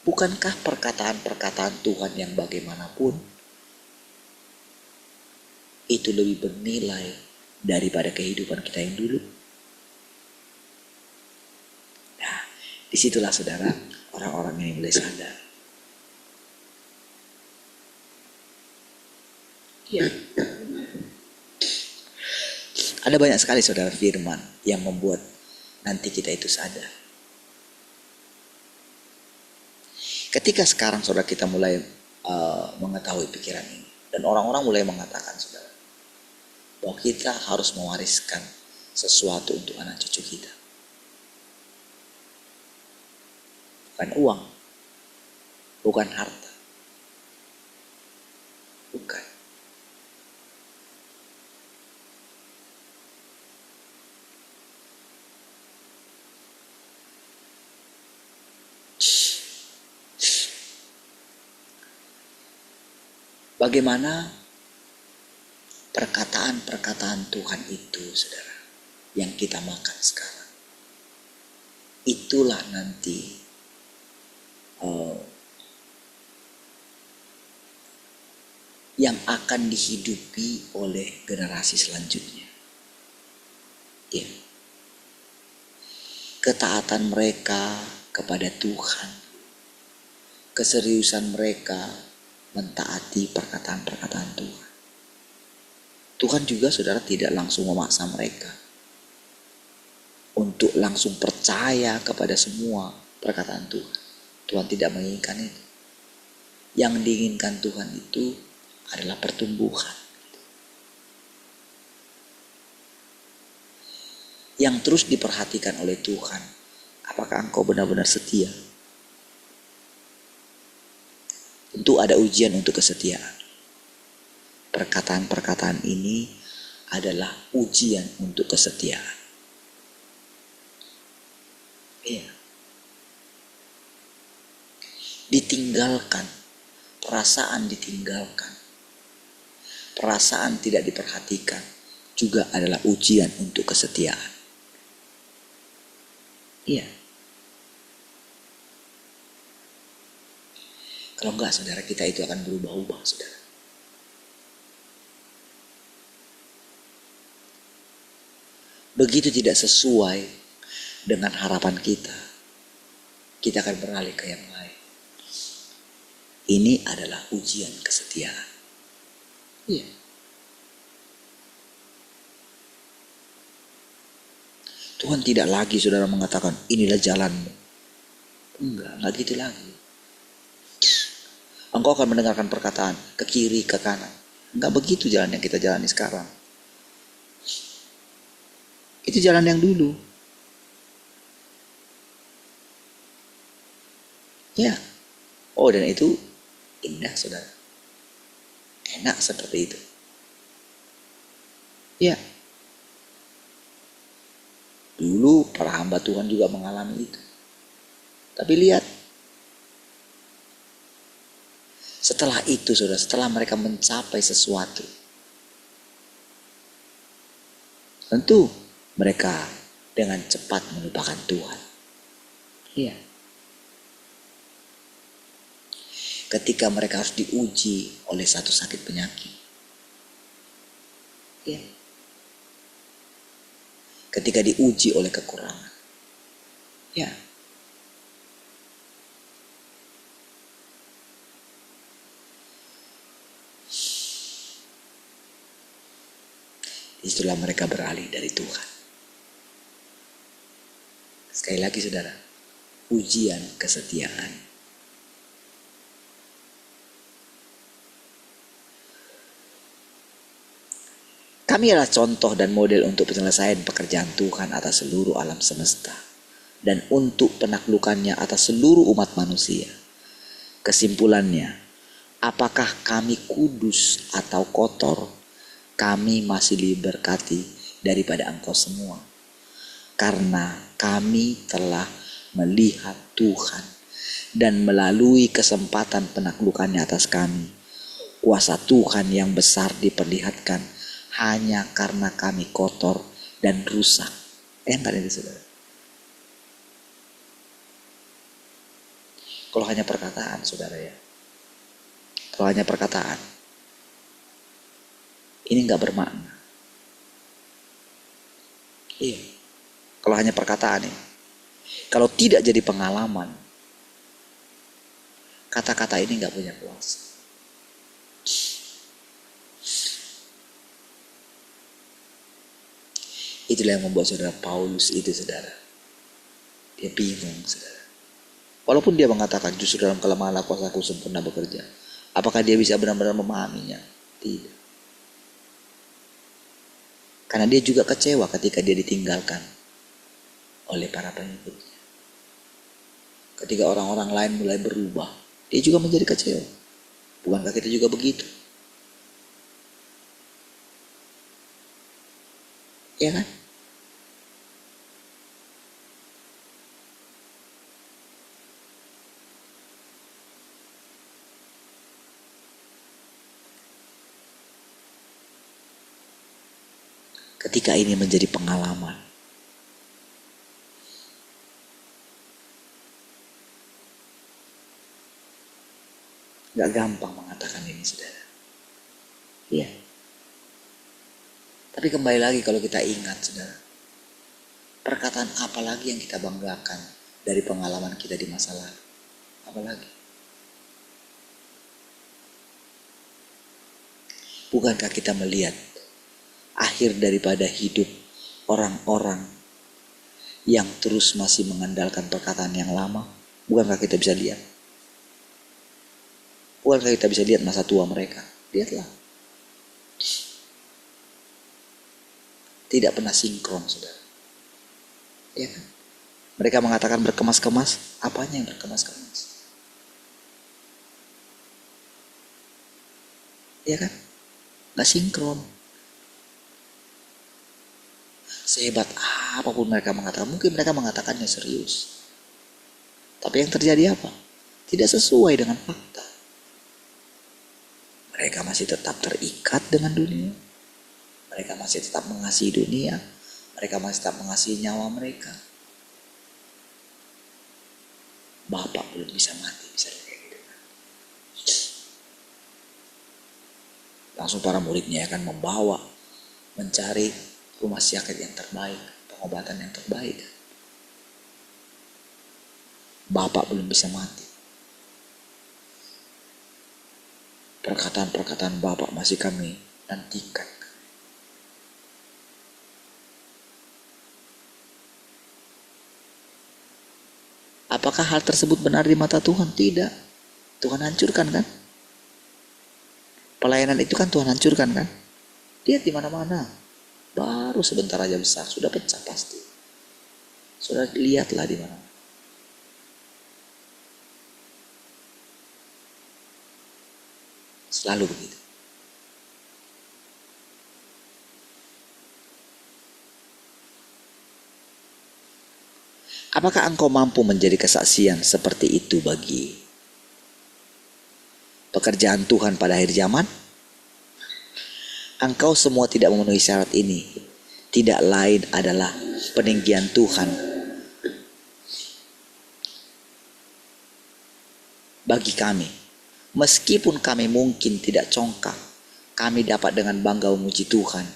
bukankah perkataan-perkataan Tuhan yang bagaimanapun itu lebih bernilai daripada kehidupan kita yang dulu? Nah, disitulah saudara, orang-orang yang mulai sadar. Ya. Ada banyak sekali saudara firman yang membuat nanti kita itu sadar. Ketika sekarang saudara kita mulai mengetahui pikiran ini, dan orang-orang mulai mengatakan saudara, bahwa kita harus mewariskan sesuatu untuk anak cucu kita. Bukan uang, bukan harta, bukan. Bagaimana perkataan-perkataan Tuhan itu, saudara, yang kita makan sekarang, itulah nanti yang akan dihidupi oleh generasi selanjutnya. Ya. Ketaatan mereka kepada Tuhan, keseriusan mereka mentaati perkataan-perkataan Tuhan. Tuhan juga saudara tidak langsung memaksa mereka untuk langsung percaya kepada semua perkataan Tuhan. Tuhan tidak menginginkan itu. Yang diinginkan Tuhan itu adalah pertumbuhan. Yang terus diperhatikan oleh Tuhan. Apakah engkau benar-benar setia? Tentu ada ujian untuk kesetiaan. Perkataan-perkataan ini adalah ujian untuk kesetiaan. Iya. Ditinggalkan, perasaan ditinggalkan, perasaan tidak diperhatikan juga adalah ujian untuk kesetiaan. Iya. Kalau enggak, saudara, kita itu akan berubah-ubah, saudara. Begitu tidak sesuai dengan harapan kita akan beralih ke yang lain. Ini adalah ujian kesetiaan. Iya. Tuhan tidak lagi saudara mengatakan inilah jalanmu. Enggak gitu lagi. Engkau akan mendengarkan perkataan ke kiri, ke kanan. Enggak begitu jalan yang kita jalani sekarang. Itu jalan yang dulu. Ya. Oh, dan itu indah, saudara. Enak seperti itu. Ya. Dulu para hamba Tuhan juga mengalami itu. Tapi lihat. Setelah itu, saudara, setelah mereka mencapai sesuatu, tentu mereka dengan cepat melupakan Tuhan. Iya. Ketika mereka harus diuji oleh satu sakit penyakit. Iya. Ketika diuji oleh kekurangan. Ya. Itulah mereka beralih dari Tuhan. Sekali lagi saudara, ujian kesetiaan. Kami adalah contoh dan model untuk penyelesaian pekerjaan Tuhan atas seluruh alam semesta dan untuk penaklukannya atas seluruh umat manusia. Kesimpulannya, apakah kami kudus atau kotor, kami masih diberkati daripada engkau semua. Karena kami telah melihat Tuhan dan melalui kesempatan penaklukannya atas kami, kuasa Tuhan yang besar diperlihatkan hanya karena kami kotor dan rusak. Enggak itu saudara. Kalau hanya perkataan saudara ya. Kalau hanya perkataan. Ini enggak bermakna. Iya. Kalau hanya perkataan ini. Kalau tidak jadi pengalaman. Kata-kata ini enggak punya kuasa. Itulah yang membuat saudara Paulus itu saudara. Dia bingung saudara. Walaupun dia mengatakan justru dalam kelemahan kuasaku sempurna bekerja. Apakah dia bisa benar-benar memahaminya? Tidak. Karena dia juga kecewa ketika dia ditinggalkan oleh para pengikutnya. Ketika orang-orang lain mulai berubah, dia juga menjadi kecewa. Bukankah kita juga begitu? Ya kan? Ketika ini menjadi pengalaman, gak gampang mengatakan ini saudara. Iya. Tapi kembali lagi kalau kita ingat saudara, perkataan apa lagi yang kita banggakan dari pengalaman kita di masa lalu? Apa lagi? Bukankah kita melihat akhir daripada hidup orang-orang yang terus masih mengandalkan perkataan yang lama? Bukankah kita bisa lihat? Bukankah kita bisa lihat masa tua mereka? Lihatlah. Tidak pernah sinkron, saudara. Ya kan? Mereka mengatakan berkemas-kemas. Apanya yang berkemas-kemas? Ya kan? Gak sinkron. Sehebat apapun mereka mengatakan, mungkin mereka mengatakannya serius. Tapi yang terjadi apa? Tidak sesuai dengan fakta. Mereka masih tetap terikat dengan dunia. Mereka masih tetap mengasihi dunia. Mereka masih tetap mengasihi nyawa mereka. Bapak belum bisa mati, bisa kayak gitu. Langsung para muridnya akan membawa, mencari rumah sakit yang terbaik, pengobatan yang terbaik. Bapak belum bisa mati. Perkataan-perkataan Bapak masih kami nantikan. Apakah hal tersebut benar di mata Tuhan? Tidak. Tuhan hancurkan kan? Pelayanan itu kan Tuhan hancurkan kan? Lihat di mana-mana. Baru sebentar aja besar, sudah pecah pasti. Sudah lihatlah di mana. Selalu begitu. Apakah engkau mampu menjadi kesaksian seperti itu bagi pekerjaan Tuhan pada akhir zaman? Engkau semua tidak memenuhi syarat ini. Tidak lain adalah peninggian Tuhan bagi kami. Meskipun kami mungkin tidak congkak, kami dapat dengan bangga memuji Tuhan.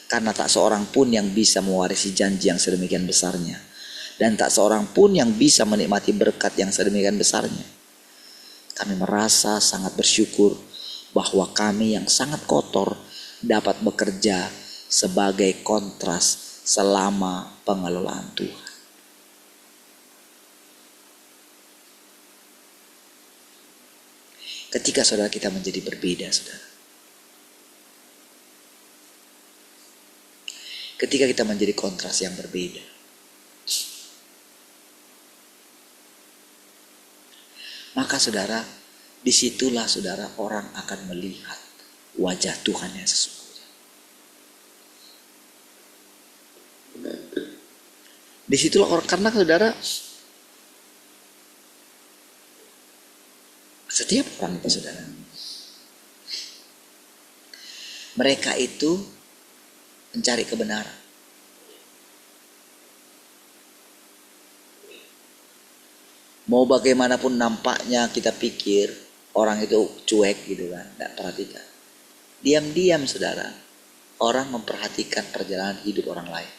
Karena tak seorang pun yang bisa mewarisi janji yang sedemikian besarnya. Dan tak seorang pun yang bisa menikmati berkat yang sedemikian besarnya. Kami merasa sangat bersyukur bahwa kami yang sangat kotor dapat bekerja sebagai kontras selama pengelolaan Tuhan. Ketika saudara kita menjadi berbeda, saudara. Ketika kita menjadi kontras yang berbeda. Maka saudara, disitulah saudara orang akan melihat wajah Tuhan yang sesungguhnya. Disitulah orang, karena saudara, setiap orang itu saudara, mereka itu mencari kebenaran. Mau bagaimanapun nampaknya kita pikir orang itu cuek gitu kan, tidak perhatikan. Diam-diam saudara, orang memperhatikan perjalanan hidup orang lain.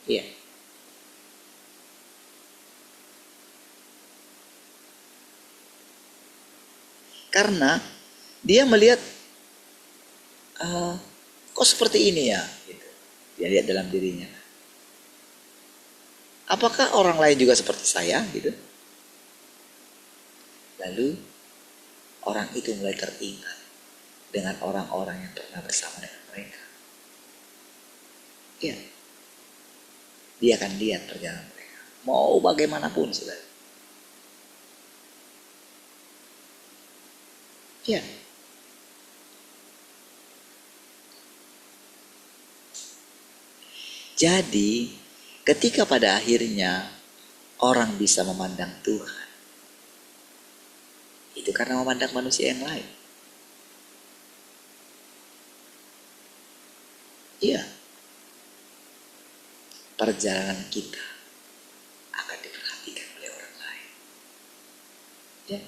Iya. Karena dia melihat, kok seperti ini ya? Gitu. Dia lihat dalam dirinya. Apakah orang lain juga seperti saya? Gitu. Lalu orang itu mulai teringat dengan orang-orang yang pernah bersama dengan mereka. Iya. Dia akan lihat perjalanan mereka. Mau bagaimanapun saudara. Iya. Jadi ketika pada akhirnya orang bisa memandang Tuhan, itu karena memandang manusia yang lain. Iya. Perjalanan kita akan diperhatikan oleh orang lain. Ya.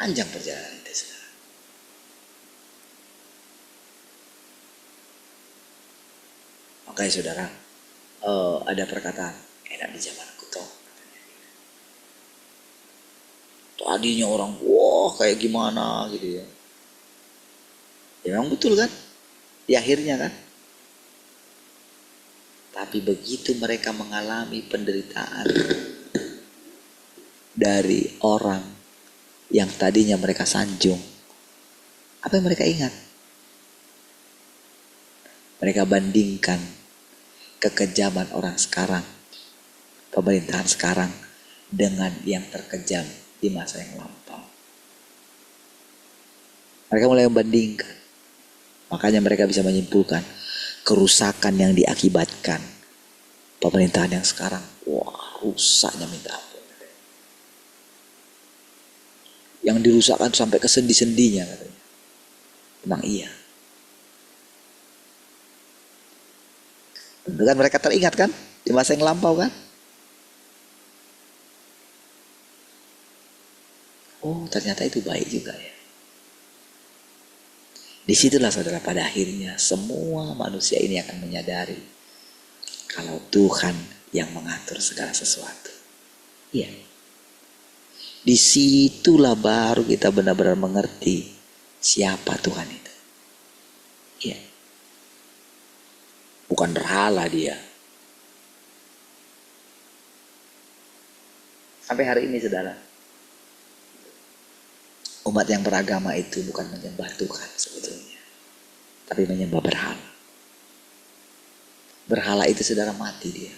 Panjang perjalanan itu saudara. Makanya saudara, ada perkataan, enak di zamanku toh. Tadinya orang wah kayak gimana gitu ya. Ya memang betul kan? Di akhirnya kan. Tapi begitu mereka mengalami penderitaan dari orang yang tadinya mereka sanjung, apa yang mereka ingat? Mereka bandingkan kekejaman orang sekarang, pemerintahan sekarang dengan yang terkejam di masa yang lampau. Mereka mulai membandingkan. Makanya mereka bisa menyimpulkan kerusakan yang diakibatkan pemerintahan yang sekarang. Wah, rusaknya minta ampun. Yang dirusakkan sampai ke sendi-sendinya katanya. Memang iya. Tentu kan mereka teringat kan di masa yang lampau kan. Oh, ternyata itu baik juga ya. Disitulah saudara, pada akhirnya semua manusia ini akan menyadari kalau Tuhan yang mengatur segala sesuatu. Iya. Disitulah baru kita benar-benar mengerti siapa Tuhan itu. Iya. Bukan berhala dia. Sampai hari ini saudara, umat yang beragama itu bukan menyembah Tuhan sebetulnya, tapi menyembah berhala. Berhala itu saudara mati dia.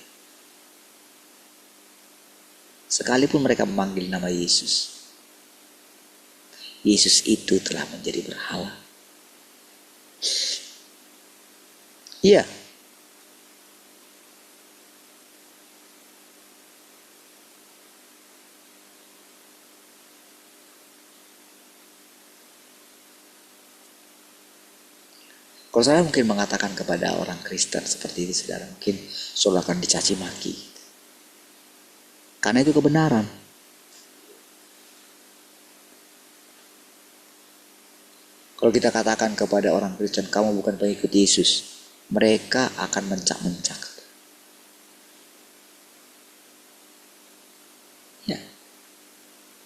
Sekalipun mereka memanggil nama Yesus, Yesus itu telah menjadi berhala. Iya. Kalau saya mungkin mengatakan kepada orang Kristen seperti itu saudara, mungkin saudara akan dicaci maki. Karena itu kebenaran. Kalau kita katakan kepada orang Kristen, kamu bukan pengikut Yesus, mereka akan mencak-mencak. Ya,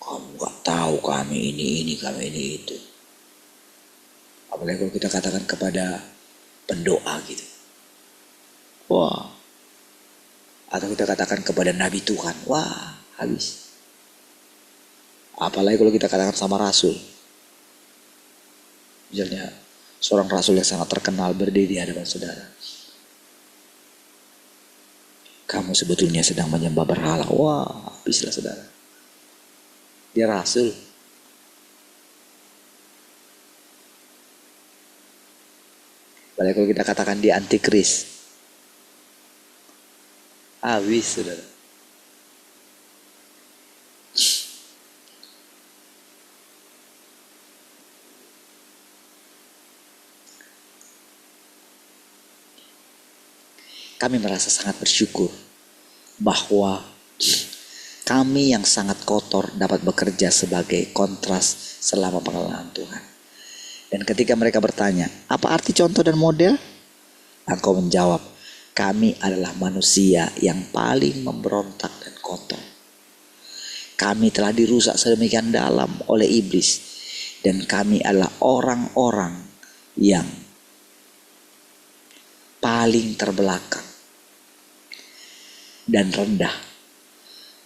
kamu gak tahu kami ini, kami ini itu. Apalagi kalau kita katakan kepada pendoa gitu. Wah. Atau kita katakan kepada Nabi Tuhan. Wah, habis. Apalagi kalau kita katakan sama Rasul. Misalnya seorang Rasul yang sangat terkenal berdiri di hadapan saudara. Kamu sebetulnya sedang menyembah berhala. Wah, habislah saudara. Dia Rasul. Apalagi kalau kita katakan dia antikris. Habis saudara. Kami merasa sangat bersyukur bahwa kami yang sangat kotor dapat bekerja sebagai kontras selama pengenalan Tuhan. Dan ketika mereka bertanya, apa arti contoh dan model? Engkau menjawab, kami adalah manusia yang paling memberontak dan kotor. Kami telah dirusak sedemikian dalam oleh iblis. Dan kami adalah orang-orang yang paling terbelakang dan rendah.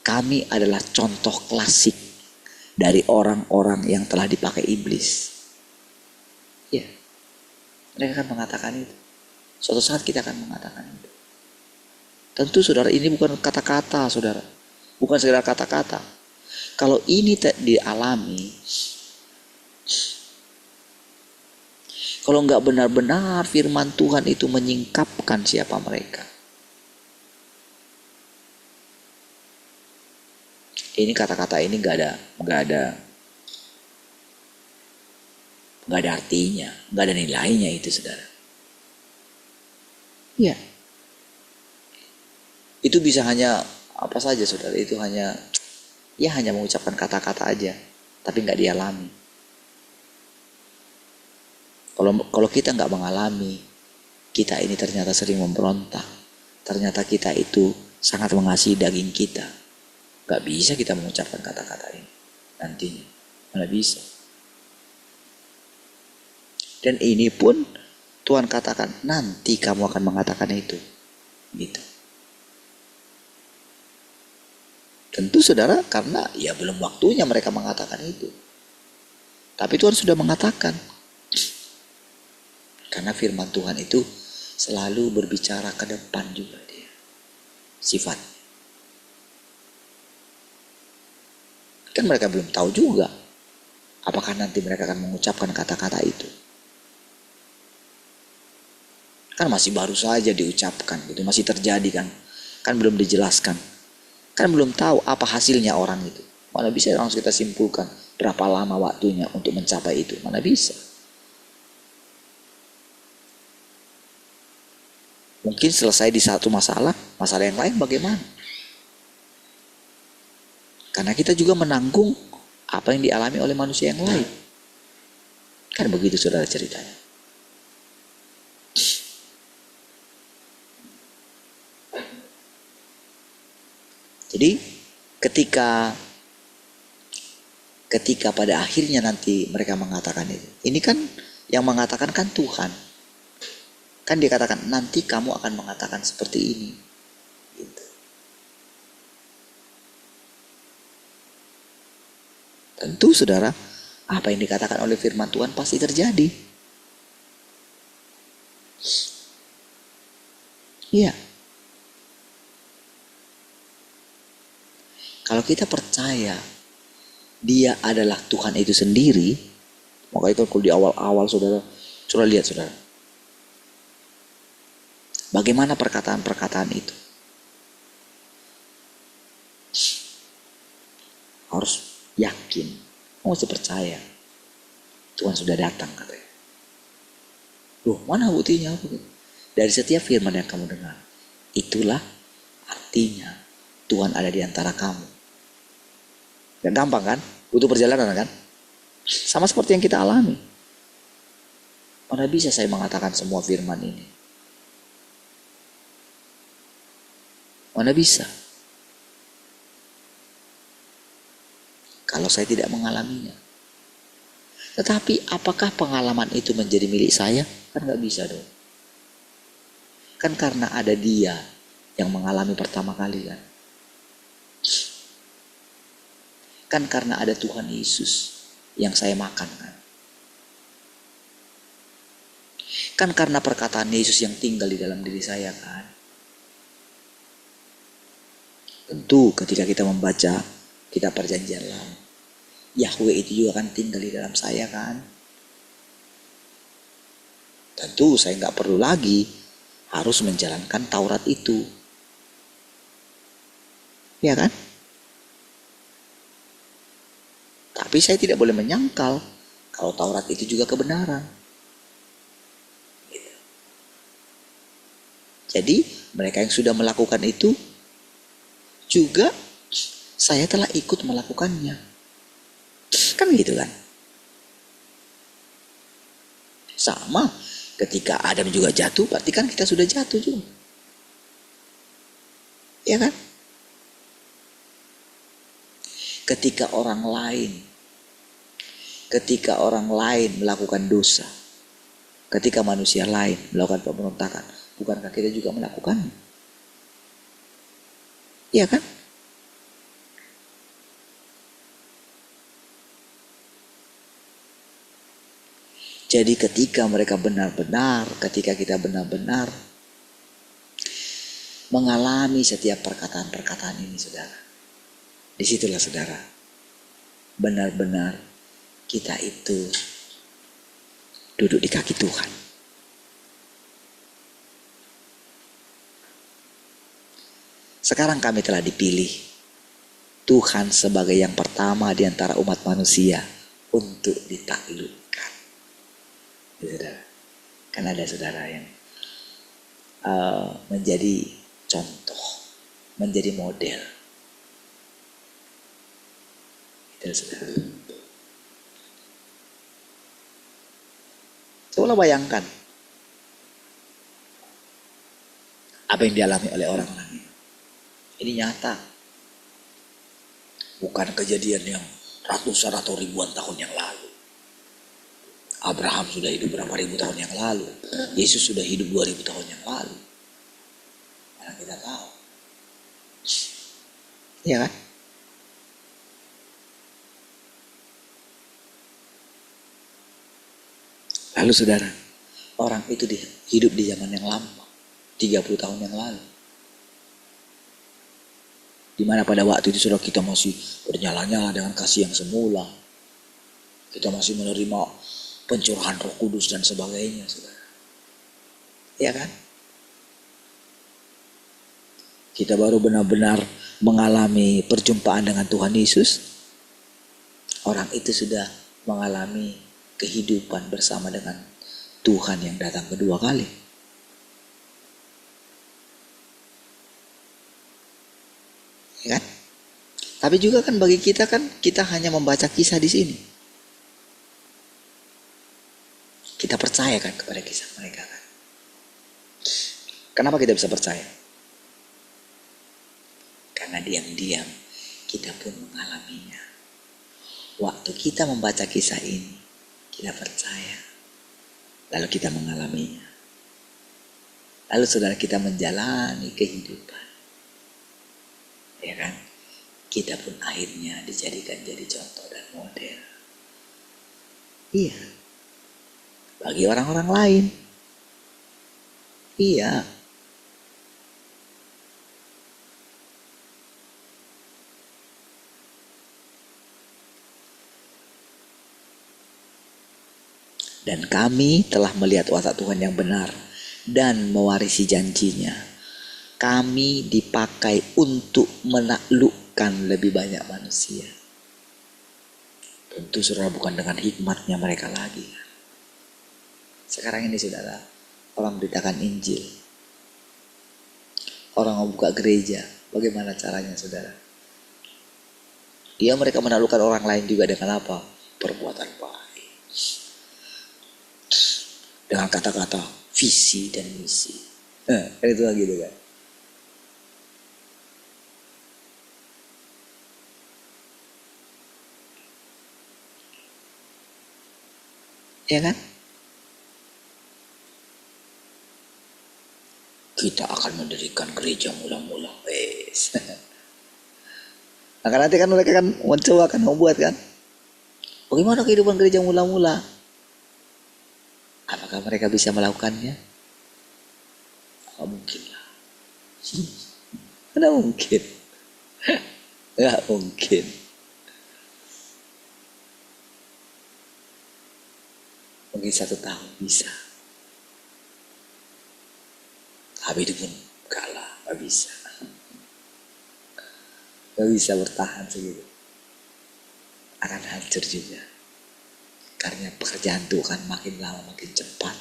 Kami adalah contoh klasik dari orang-orang yang telah dipakai iblis. Ya, mereka akan mengatakan itu. Suatu saat kita akan mengatakan itu. Tentu saudara, ini bukan kata-kata saudara. Bukan sekedar kata-kata. Kalau ini tidak dialami, kalau nggak benar-benar firman Tuhan itu menyingkapkan siapa mereka. Ini kata-kata ini nggak ada artinya, nggak ada nilainya itu saudara. Iya. Itu bisa hanya apa saja saudara, itu hanya mengucapkan kata-kata aja, tapi nggak dialami. Kalau kita nggak mengalami, kita ini ternyata sering memberontak. Ternyata kita itu sangat mengasihi daging kita. Nggak bisa kita mengucapkan kata-kata ini. nantinya. Mana bisa. Dan ini pun Tuhan katakan nanti kamu akan mengatakan itu. Gitu. Tentu saudara, karena ya belum waktunya mereka mengatakan itu. Tapi Tuhan sudah mengatakan. Karena firman Tuhan itu selalu berbicara ke depan juga dia. Sifatnya. Kan mereka belum tahu juga apakah nanti mereka akan mengucapkan kata-kata itu. Kan masih baru saja diucapkan gitu, masih terjadi kan. Kan belum dijelaskan. Kan belum tahu apa hasilnya orang itu. Mana bisa langsung kita simpulkan berapa lama waktunya untuk mencapai itu. Mana bisa. Mungkin selesai di satu masalah, masalah yang lain bagaimana? Karena kita juga menanggung apa yang dialami oleh manusia yang lain. Kan begitu saudara ceritanya. Jadi ketika pada akhirnya nanti mereka mengatakan itu. Ini kan yang mengatakan kan Tuhan. Kan dia katakan nanti kamu akan mengatakan seperti ini. Gitu. Tentu saudara, apa yang dikatakan oleh firman Tuhan pasti terjadi. Iya. Kalau kita percaya dia adalah Tuhan itu sendiri, maka itu kalau di awal-awal saudara, coba lihat saudara. Bagaimana perkataan-perkataan itu? Harus yakin, mesti percaya. Tuhan sudah datang katanya. Loh, mana buktinya? Dari setiap firman yang kamu dengar, itulah artinya Tuhan ada di antara kamu. Gak gampang kan? Butuh perjalanan kan? Sama seperti yang kita alami. Mana bisa saya mengatakan semua firman ini? Mana bisa? Kalau saya tidak mengalaminya. Tetapi apakah pengalaman itu menjadi milik saya? Kan gak bisa dong. Kan karena ada dia yang mengalami pertama kali kan. Kan karena ada Tuhan Yesus yang saya makan kan. Kan karena perkataan Yesus yang tinggal di dalam diri saya kan. Tentu ketika kita membaca kitab perjanjian lama, Yahweh itu juga akan tinggal di dalam saya kan. Tentu saya gak perlu lagi harus menjalankan Taurat itu. Ya kan? Tapi saya tidak boleh menyangkal kalau Taurat itu juga kebenaran. Gitu. Jadi mereka yang sudah melakukan itu juga saya telah ikut melakukannya. Kan gitu kan? Sama ketika Adam juga jatuh, berarti kan kita sudah jatuh juga. Ya kan? Ketika orang lain melakukan dosa, ketika manusia lain melakukan pemberontakan, bukankah kita juga melakukannya? Iya kan? Jadi ketika kita benar-benar mengalami setiap perkataan-perkataan ini saudara, disitulah saudara, benar-benar kita itu duduk di kaki Tuhan. Sekarang kami telah dipilih Tuhan sebagai yang pertama di antara umat manusia untuk ditaklukkan. Saudara, kan ada saudara yang menjadi contoh, menjadi model. Itu saudara. Coba bayangkan apa yang dialami oleh orang-orang ini. Ini nyata. Bukan kejadian yang ratusan atau ribuan tahun yang lalu. Abraham sudah hidup berapa ribu tahun yang lalu. Yesus sudah hidup 2000 tahun yang lalu. Mana kita tahu. Iya kan? Lalu saudara, orang itu hidup di zaman yang lama, 30 tahun yang lalu. Dimana pada waktu itu saudara, kita masih bernyala-nyala dengan kasih yang semula. Kita masih menerima pencurahan Roh Kudus dan sebagainya, saudara. Ya kan? Kita baru benar-benar mengalami perjumpaan dengan Tuhan Yesus. Orang itu sudah mengalami kehidupan bersama dengan Tuhan yang datang kedua kali. Ya kan? Tapi juga kan bagi kita kan, kita hanya membaca kisah di sini. Kita percaya kan kepada kisah mereka kan. Kenapa kita bisa percaya? Karena diam-diam kita pun mengalaminya. Waktu kita membaca kisah ini, kita percaya. Lalu kita mengalaminya. Lalu saudara, kita menjalani kehidupan. Ya kan? Kita pun akhirnya dijadikan jadi contoh dan model. Iya. Bagi orang-orang lain. Iya. Dan kami telah melihat watak Tuhan yang benar dan mewarisi janjinya. Kami dipakai untuk menaklukkan lebih banyak manusia. Tentu saudara, bukan dengan hikmatnya mereka lagi. Sekarang ini saudara, orang beritakan Injil. Orang membuka gereja. Bagaimana caranya saudara? Mereka menaklukkan orang lain juga dengan apa? Perbuatan baik. Dengan kata-kata visi dan misi. Kan itu lagi gitu kan. Ya kan? Kita akan mendirikan gereja mula-mula. Nah, nanti kan mereka kan mencoba kan, membuat kan. Bagaimana kehidupan gereja mula-mula? Apakah mereka bisa melakukannya? Tidak mungkin lah. Tidak mungkin. Tidak mungkin. Mungkin 1 tahun bisa. Tapi itu pun kalah, gak bisa. Gak bisa bertahan segitu. Akan hancur juga. Karena pekerjaan Tuhan makin lama makin cepat.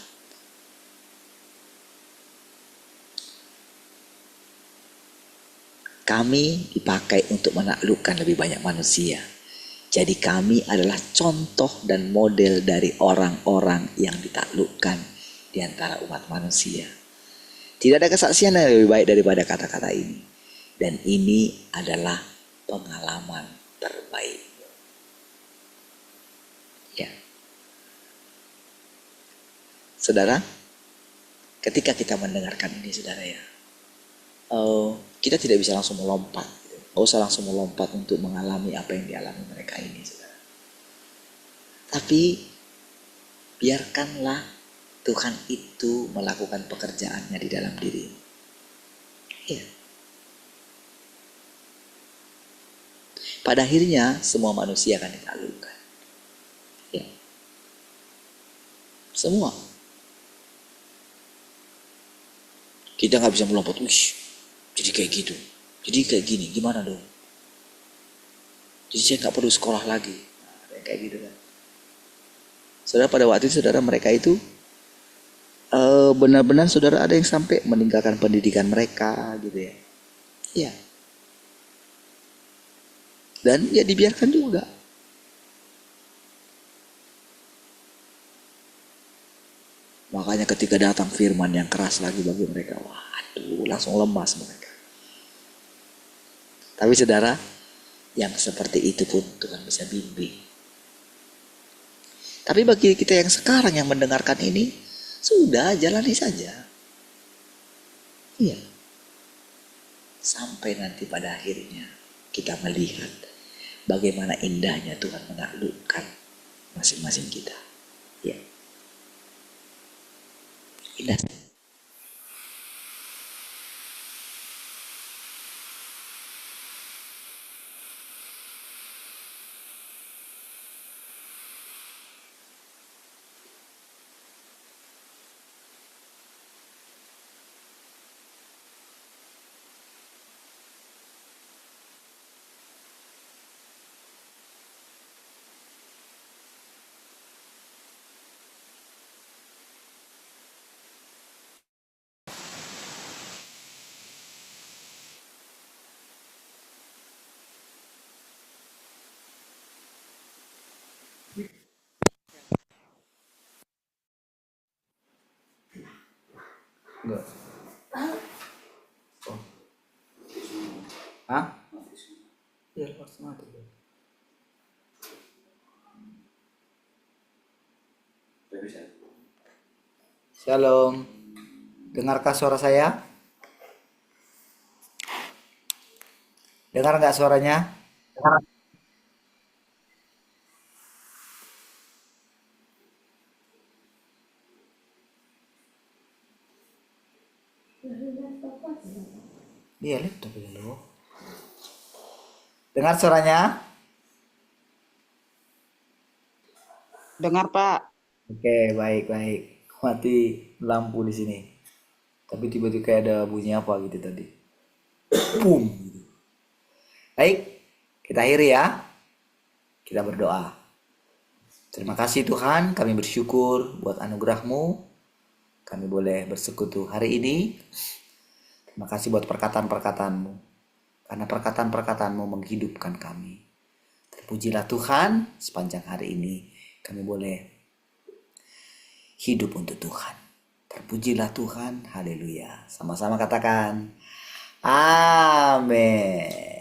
Kami dipakai untuk menaklukkan lebih banyak manusia. Jadi kami adalah contoh dan model dari orang-orang yang ditaklukkan di antara umat manusia. Tidak ada kesaksian yang lebih baik daripada kata-kata ini. Dan ini adalah pengalaman terbaik. Ya. Saudara, ketika kita mendengarkan ini saudara ya, kita tidak bisa langsung melompat. Gak usah langsung melompat untuk mengalami apa yang dialami mereka ini saudara. Tapi biarkanlah Tuhan itu melakukan pekerjaannya di dalam diri. Ya. Pada akhirnya semua manusia akan ditaklukkan. Ya. Semua. Kita gak bisa melompat, jadi kayak gitu, jadi kayak gini, gimana dong? Jadi saya gak perlu sekolah lagi. Nah, kayak gitu kan. Saudara, pada waktu itu saudara, mereka itu benar-benar saudara ada yang sampai meninggalkan pendidikan mereka gitu ya. Iya. Dan ya dibiarkan juga. Makanya ketika datang firman yang keras lagi bagi mereka, waduh, langsung lemas mereka. Tapi saudara, Yang seperti itu pun Tuhan bisa bimbing. Tapi bagi kita yang sekarang yang mendengarkan ini, sudah jalani saja. Iya. Sampai nanti pada akhirnya kita melihat bagaimana indahnya Tuhan menaklukkan masing-masing kita. Ya. Indah. Enggak. Oh. Hah? Iya, harus mati. Shalom. Dengarkah suara saya? Dengar nggak suaranya? Iya, laptop dulu. Dengar suaranya? Dengar, Pak. Oke, baik. Mati lampu di sini. Tapi tiba-tiba kayak ada bunyi apa gitu tadi. Boom. Gitu. Baik, kita akhiri ya. Kita berdoa. Terima kasih Tuhan, kami bersyukur buat anugerah-Mu. Kami boleh bersekutu hari ini. Terima kasih buat perkataan-perkataan-Mu. Karena perkataan-perkataan-Mu menghidupkan kami. Terpujilah Tuhan, sepanjang hari ini kami boleh hidup untuk Tuhan. Terpujilah Tuhan, haleluya. Sama-sama katakan, amin.